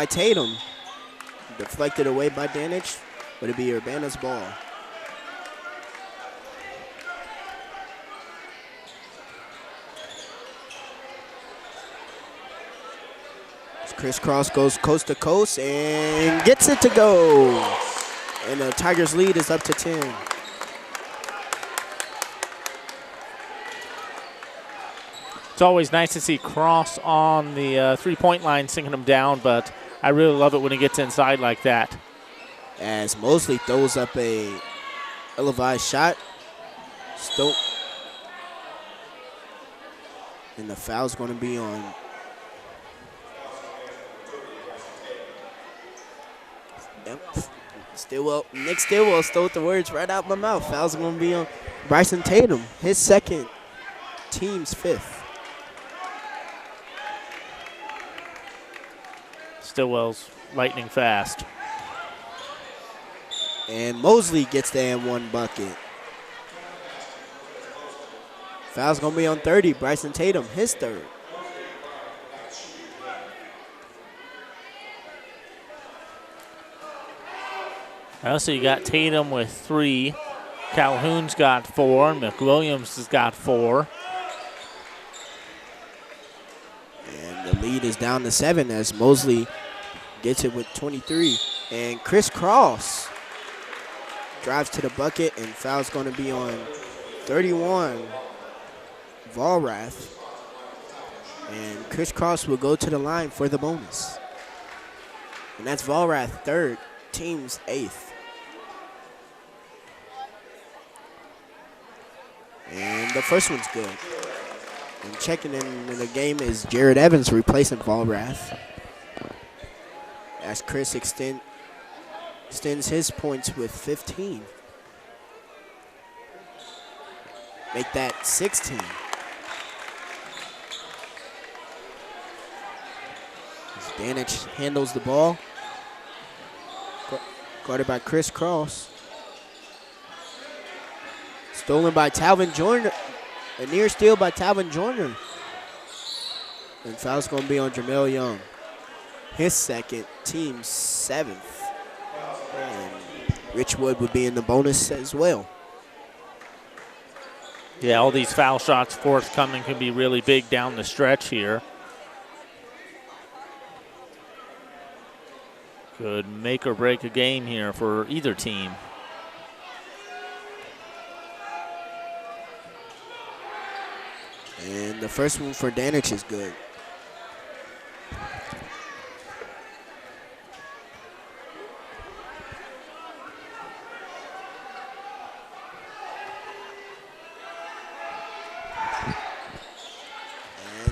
Tatum. Deflected away by Danich, but it'll be Urbana's ball. Crisscross goes coast to coast and gets it to go. And the Tigers' lead is up to 10. It's always nice to see Cross on the three-point line sinking him down, but I really love it when he gets inside like that. As Mosley throws up a televised shot. And the foul's going to be on Nick Stillwell stole the words right out my mouth. Foul's going to be on Bryson Tatum, his second, team's fifth. Stillwell's lightning fast. And Mosley gets the and-one bucket. Foul's going to be on 30, Bryson Tatum, his third. So you got Tatum with 3. Calhoun's got 4. McWilliams has got 4. And the lead is down to 7 as Mosley gets it with 23. And Chris Cross drives to the bucket, and foul's going to be on 31, Volrath. And Chris Cross will go to the line for the bonus. And that's Volrath, third, team's 8th. And the first one's good. And checking in the game is Jared Evans replacing Volrath. As Chris extends his points with 15. Make that 16. As Danich handles the ball. Guarded by Chris Cross. Stolen by Talvin Joyner. A near steal by Talvin Joyner. And foul's going to be on Jamel Young. His second, team 7th. And Richwood would be in the bonus as well. Yeah, all these foul shots forthcoming can be really big down the stretch here. Could make or break a game here for either team. And the first one for Danich is good.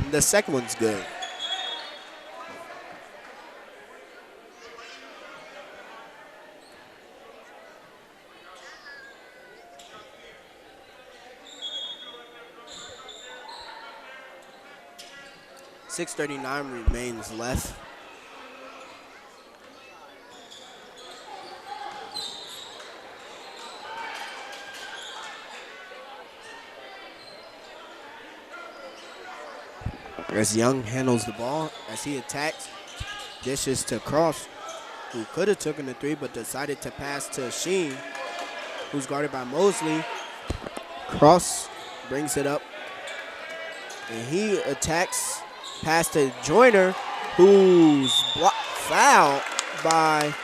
And the second one's good. .639 remains left. As Young handles the ball, as he attacks, dishes to Cross, who could have taken the 3 but decided to pass to Sheen, who's guarded by Mosley. Cross brings it up, and he attacks. Pass to Joyner, who's fouled by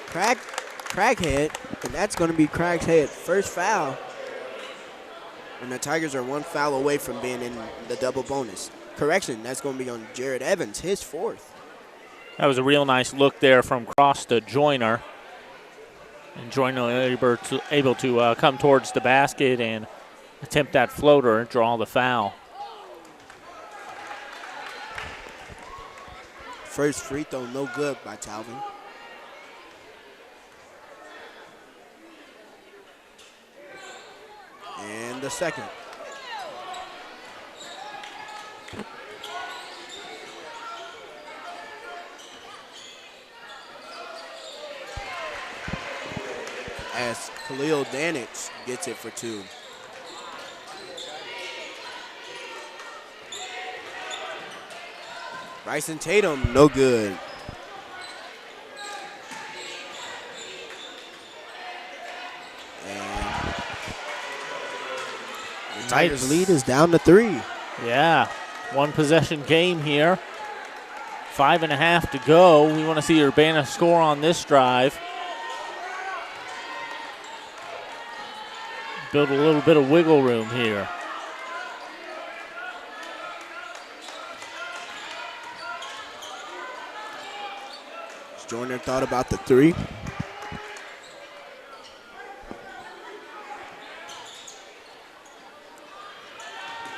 Craighead, and that's going to be Craighead's first foul. And the Tigers are 1 foul away from being in the double bonus. Correction, that's going to be on Jared Evans, his 4th. That was a real nice look there from Cross to Joyner. And Joyner able to come towards the basket and attempt that floater and draw the foul. first free throw, no good by Talvin. And the second. As Khalil Danich gets it for two. Bryson Tatum, no good. And the Tigers' lead is down to 3. Yeah, one possession game here. 5.5 to go. We want to see Urbana score on this drive. Build a little bit of wiggle room here. Joyner thought about the 3.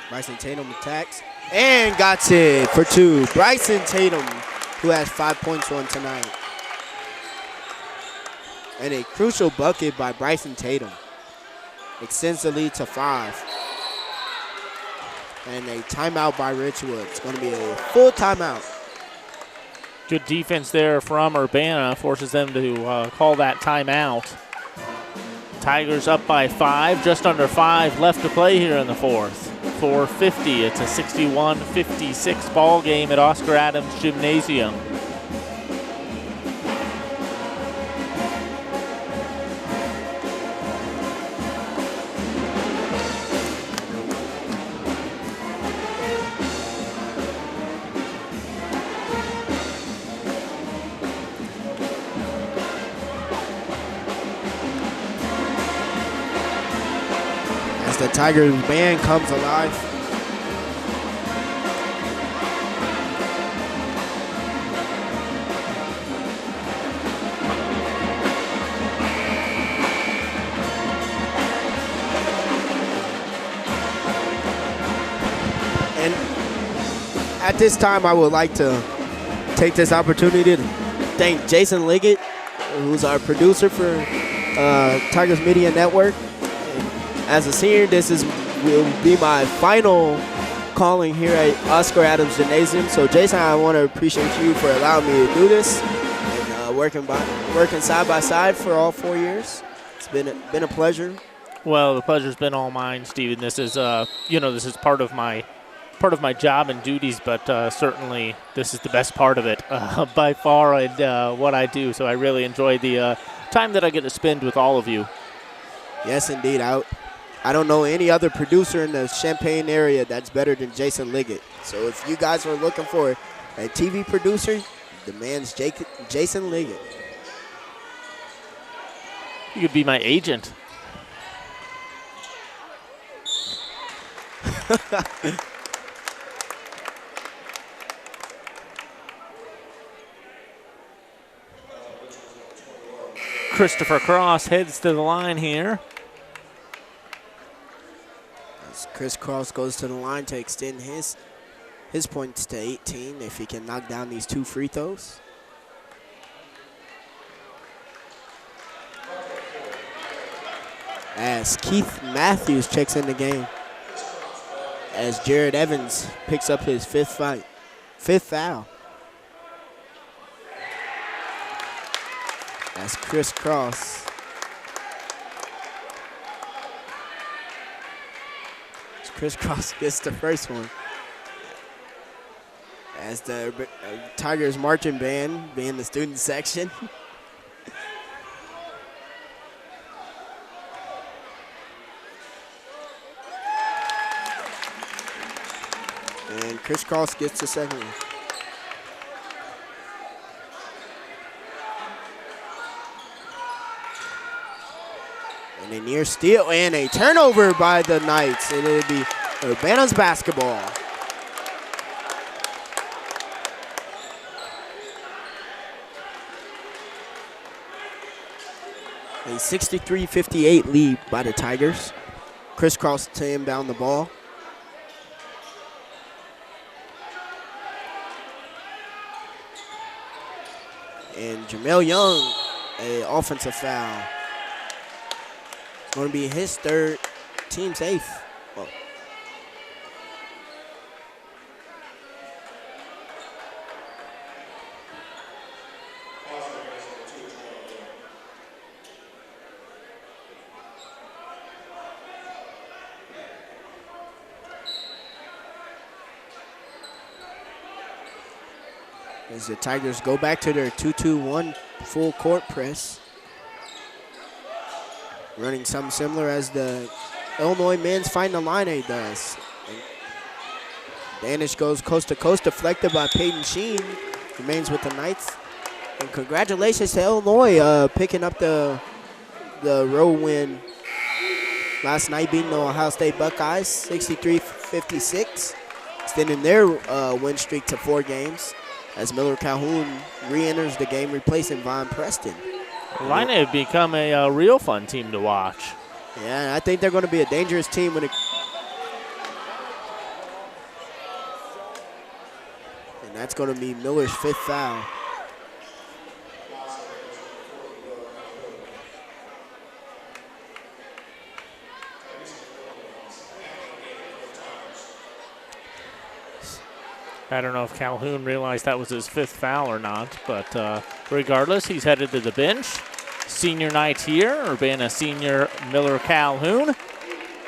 Bryson Tatum attacks and got it for 2. Bryson Tatum, who has 5 points on tonight. And a crucial bucket by Bryson Tatum. Extends the lead to 5. And a timeout by Richwoods. It's going to be a full timeout. Good defense there from Urbana. Forces them to call that timeout. Tigers up by 5. Just under 5 left to play here in the fourth. 4:50. It's a 61-56 ball game at Oscar Adams Gymnasium. The Tigers band comes alive. And at this time, I would like to take this opportunity to thank Jason Liggett, who's our producer for Tigers Media Network. As a senior, will be my final calling here at Oscar Adams Gymnasium. So, Jason, I want to appreciate you for allowing me to do this and working side by side for all 4 years. It's been a pleasure. Well, the pleasure's been all mine, Steven. This is this is part of my job and duties, but certainly this is the best part of it by far, and what I do. So I really enjoy the time that I get to spend with all of you. Yes, indeed. I don't know any other producer in the Champaign area that's better than Jason Liggett. So if you guys are looking for a TV producer, the man's Jason Liggett. You could be my agent. Christopher Cross heads to the line here. Chris Cross goes to the line to extend his points to 18 if he can knock down these 2 free throws. As Keith Matthews checks in the game. As Jared Evans picks up his 5th foul. As Chris Cross gets the first one. As the Tigers marching band being the student section. And Chris Cross gets the second one. And a near steal and a turnover by the Knights. And it'll be Urbana's basketball. A 63-58 lead by the Tigers. Chris Cross to inbound the ball. And Jamel Young, an offensive foul. It's going to be his third, team's eighth. Oh. As the Tigers go back to their 2-2-1 full court press. Running something similar as the Illinois men's Fighting Illini does. And Danish goes coast to coast, deflected by Peyton Sheen. Remains with the Knights. And congratulations to Illinois picking up the road win last night, beating the Ohio State Buckeyes 63-56, extending their win streak to 4 games. As Miller Calhoun re-enters the game, replacing Von Preston. Illini have become a real fun team to watch. Yeah, I think they're going to be a dangerous team when it. And that's going to be Miller's 5th foul. I don't know if Calhoun realized that was his 5th foul or not, but regardless, he's headed to the bench. Senior night here, Urbana senior Miller Calhoun,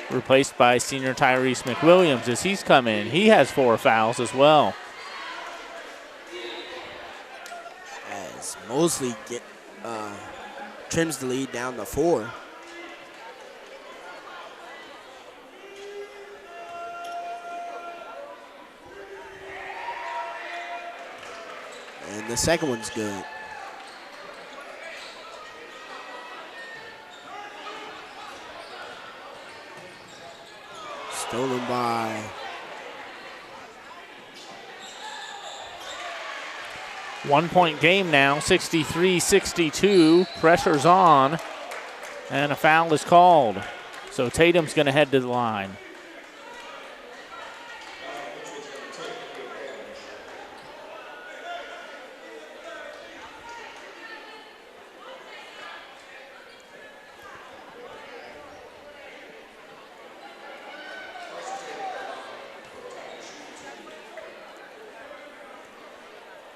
replaced by senior Tyrese McWilliams as he's come in. He has 4 fouls as well. As Mosley trims the lead down to 4. And the second one's good. Stolen by One-point game now, 63-62. Pressure's on, and a foul is called. So Tatum's going to head to the line.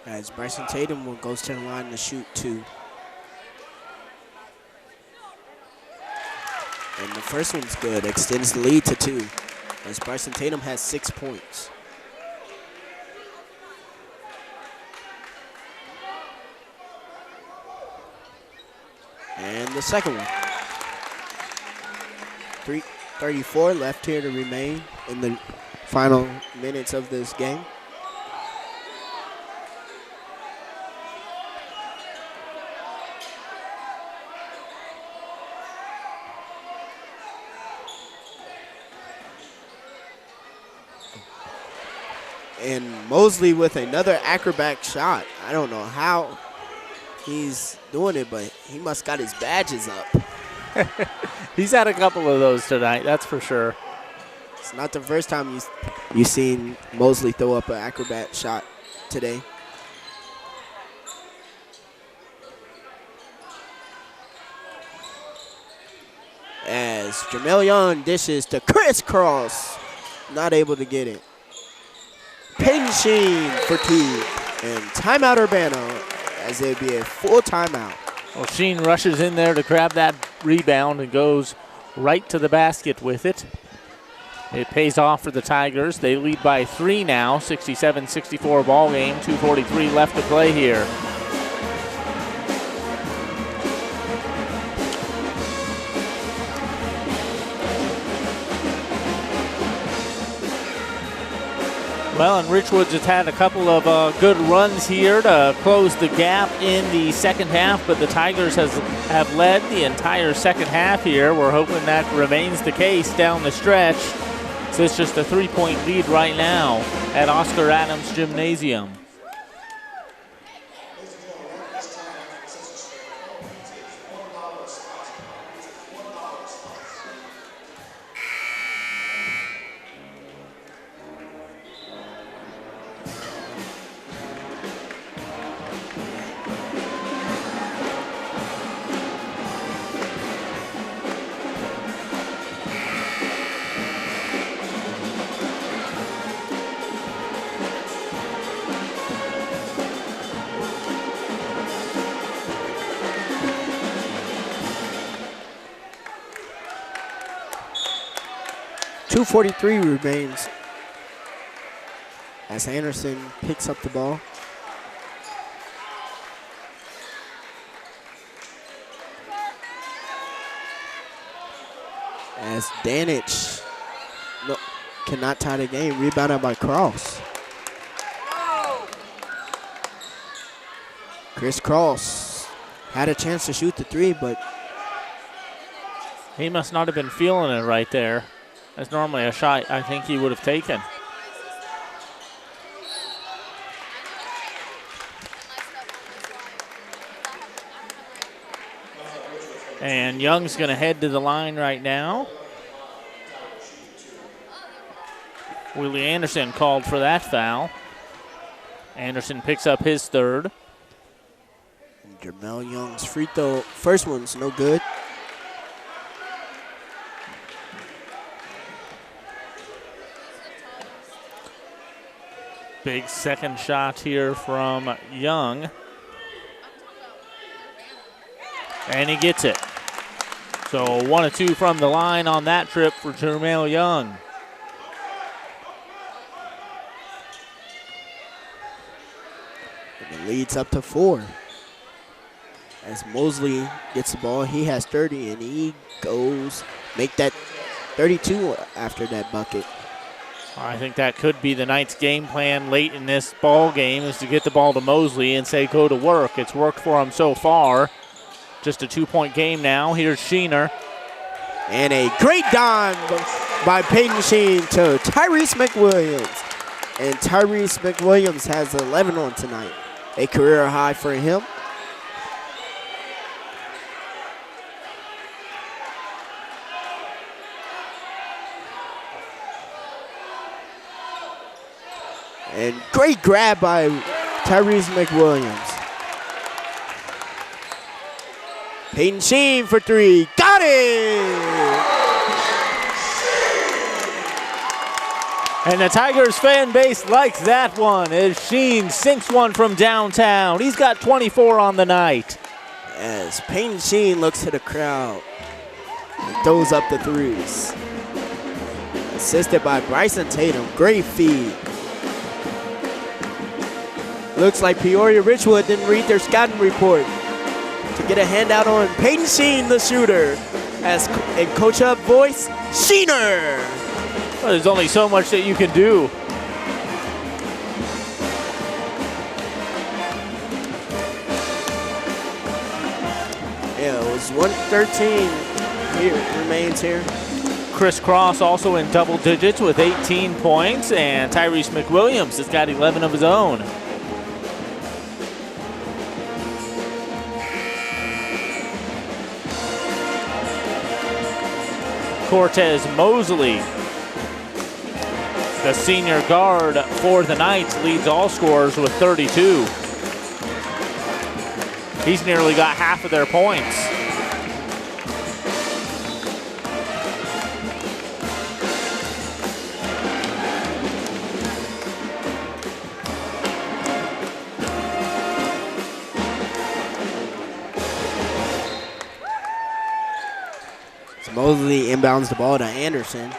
As Bryson Tatum goes to the line to shoot 2. And the first one's good, extends the lead to 2. As Bryson Tatum has 6 points. And the second one. 3:34 left here to remain in the final minutes of this game. And Mosley with another acrobat shot. I don't know how he's doing it, but he must got his badges up. He's had a couple of those tonight, that's for sure. It's not the first time you've seen Mosley throw up an acrobat shot today. As Jamel Young dishes to crisscross, not able to get it. Peyton Sheen for 2, and timeout Urbana, as it'd be a full timeout. Well, Sheen rushes in there to grab that rebound and goes right to the basket with it. It pays off for the Tigers. They lead by 3 now, 67-64 ball game, 2:43 left to play here. Well, and Richwoods has had a couple of good runs here to close the gap in the second half, but the Tigers have led the entire second half here. We're hoping that remains the case down the stretch. So it's just a 3-point lead right now at Oscar Adams Gymnasium. 2:43 remains as Anderson picks up the ball. As Danich cannot tie the game, rebounded by Cross. Chris Cross had a chance to shoot the three, but he must not have been feeling it right there. That's normally a shot I think he would have taken. And Young's going to head to the line right now. Willie Anderson called for that foul. Anderson picks up his third. And Jermel Young's free throw, first one's no good. Big second shot here from Young. And he gets it. So 1 of 2 from the line on that trip for Jermel Young. And it leads up to 4. As Mosley gets the ball, he has 30, and he goes make that 32 after that bucket. I think that could be the Knights' game plan late in this ball game, is to get the ball to Mosley and say go to work. It's worked for him so far. Just a 2-point game now. Here's Sheener. And a great dime by Peyton Sheen to Tyrese McWilliams. And Tyrese McWilliams has 11 on tonight. A career high for him. And great grab by Tyrese McWilliams. Peyton Sheen for 3. Got it! And the Tigers fan base likes that one as Sheen sinks one from downtown. He's got 24 on the night. As Peyton Sheen looks to the crowd and throws up the threes. Assisted by Bryson Tatum. Great feed. Looks like Peoria Richwood didn't read their scouting report to get a handout on Peyton Sheen, the shooter. As in Coach Hub voice, Sheener. Well, there's only so much that you can do. Yeah, it was 113 here, remains here. Chris Cross also in double digits with 18 points, and Tyrese McWilliams has got 11 of his own. Cortez Mosley, the senior guard for the Knights, leads all scorers with 32. He's nearly got half of their points. Mosley inbounds the ball to Anderson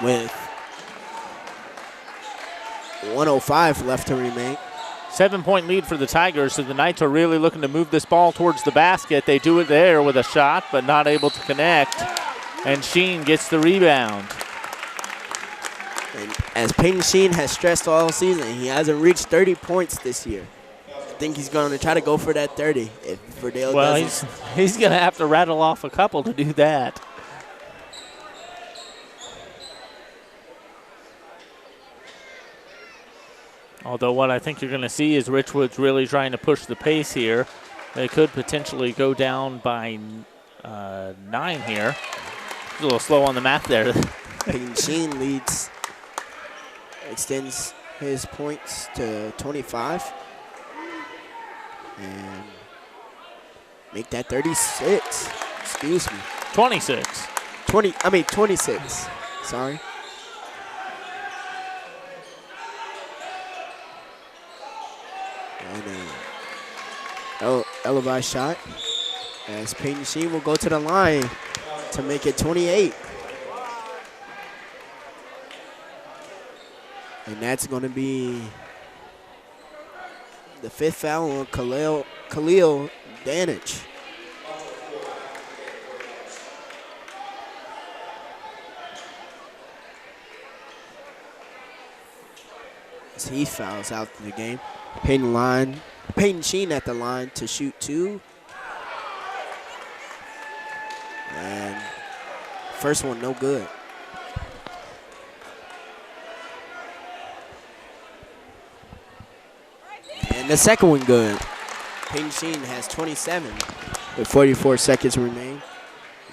with 1:05 left to remain. 7-point lead for the Tigers, so the Knights are really looking to move this ball towards the basket. They do it there with a shot, but not able to connect. And Sheen gets the rebound. And as Peyton Sheen has stressed all season, he hasn't reached 30 points this year. I think he's going to try to go for that 30 if Verdale doesn't. He's going to have to rattle off a couple to do that. Although what I think you're going to see is Richwoods really trying to push the pace here. They could potentially go down by 9 here. A little slow on the math there. Peyton Sheen leads, extends his points to 25. And make that 36. Excuse me. 26. 26. Sorry. And Elevai shot as Peyton Sheen will go to the line to make it 28. And that's going to be the 5th foul on Khalil Danich. As he fouls out the game. Peyton Sheen at the line to shoot 2. And first one no good. And the second one good. Peyton Sheen has 27 with 44 seconds remain.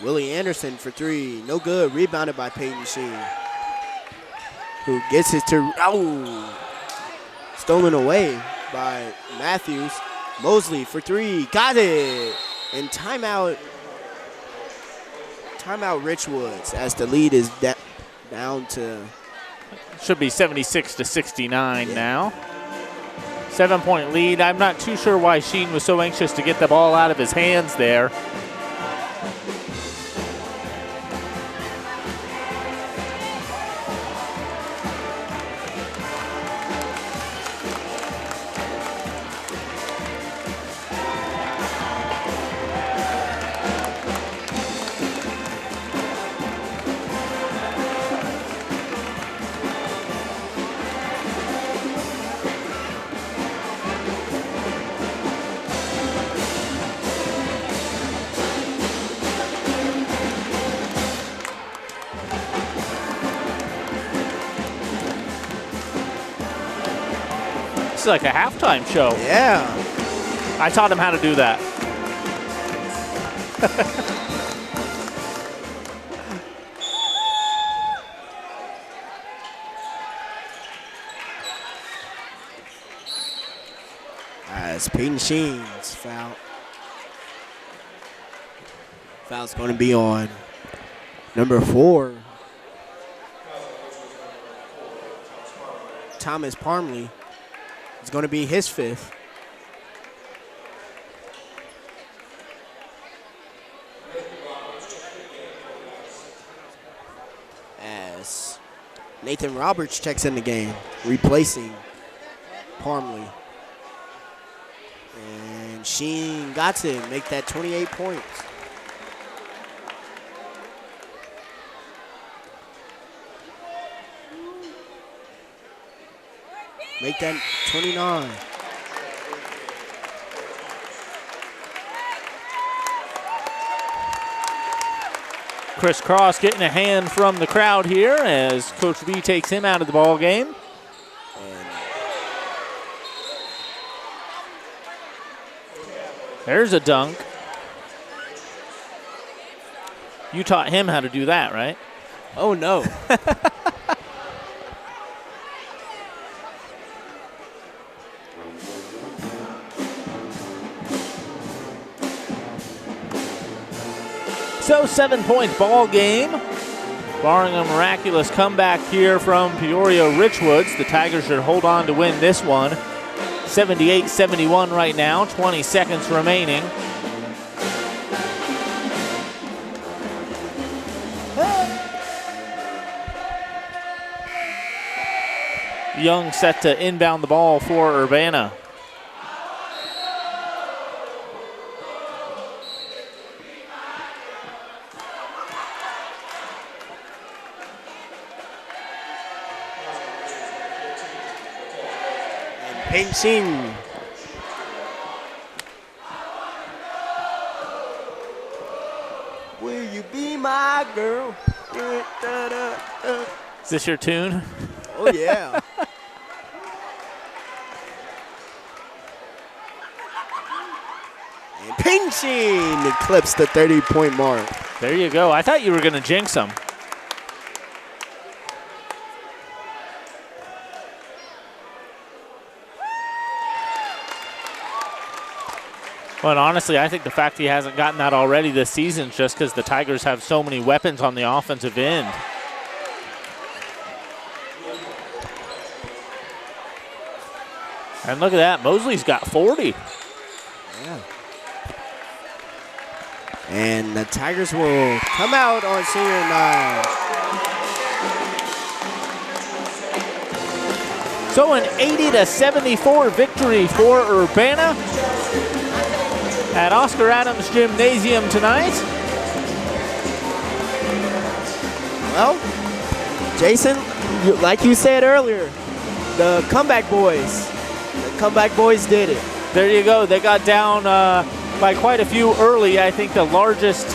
Willie Anderson for 3, no good. Rebounded by Peyton Sheen, who gets it to, stolen away by Matthews. Mosley for 3, got it. And timeout Richwoods as the lead is down to. Should be 76-69 now. 7-point lead. I'm not too sure why Sheen was so anxious to get the ball out of his hands there. It's like a halftime show. Yeah. I taught him how to do that. As Peyton Sheen's foul. Foul's going to be on number 4. Thomas Parmley. It's going to be his 5th. As Nathan Roberts checks in the game, replacing Parmley. And Sheen got to make that 28 points. Make that 29. Chris Cross getting a hand from the crowd here as Coach B takes him out of the ball game. There's a dunk. You taught him how to do that, right? Oh, no. So 7-point ball game. Barring a miraculous comeback here from Peoria Richwoods, the Tigers should hold on to win this one. 78-71 right now, 20 seconds remaining. Young set to inbound the ball for Urbana. Peyton Sheen. Will you be my girl? Is this your tune? Oh, yeah. And Peyton Sheen eclipsed the 30-point mark. There you go. I thought you were going to jinx him. Well, and honestly, I think the fact he hasn't gotten that already this season is just because the Tigers have so many weapons on the offensive end. And look at that. Mosley's got 40. Yeah. And the Tigers will come out on senior night. So an 80-74 victory for Urbana at Oscar Adams Gymnasium tonight. Well, Jason, like you said earlier, the comeback boys. The comeback boys did it. There you go. They got down by quite a few early. I think the largest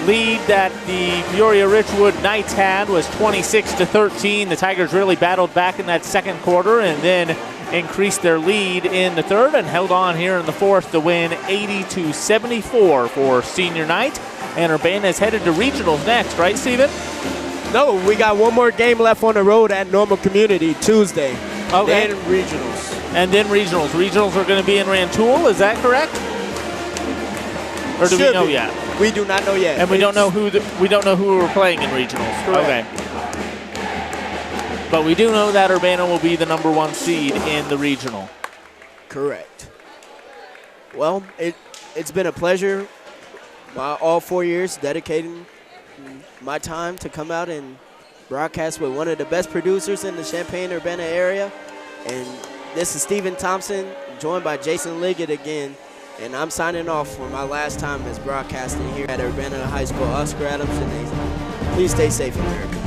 lead that the Peoria Richwood Knights had was 26-13. The Tigers really battled back in that second quarter and then increased their lead in the third and held on here in the fourth to win 80-74 for senior night. And Urbana is headed to regionals next, right, Steven? No, we got one more game left on the road at Normal Community Tuesday. Okay. Then regionals. And then regionals. Regionals are going to be in Rantoul, is that correct? Or do we know yet? We do not know yet. And we don't know who we're playing in regionals. Correct. Okay. But we do know that Urbana will be the number 1 seed in the regional. Correct. Well, it's been a pleasure all 4 years dedicating my time to come out and broadcast with one of the best producers in the Champaign-Urbana area. And this is Stephen Thompson, joined by Jason Liggett again. And I'm signing off for my last time as broadcasting here at Urbana High School, Oscar Adams Gymnasium. Please stay safe, America.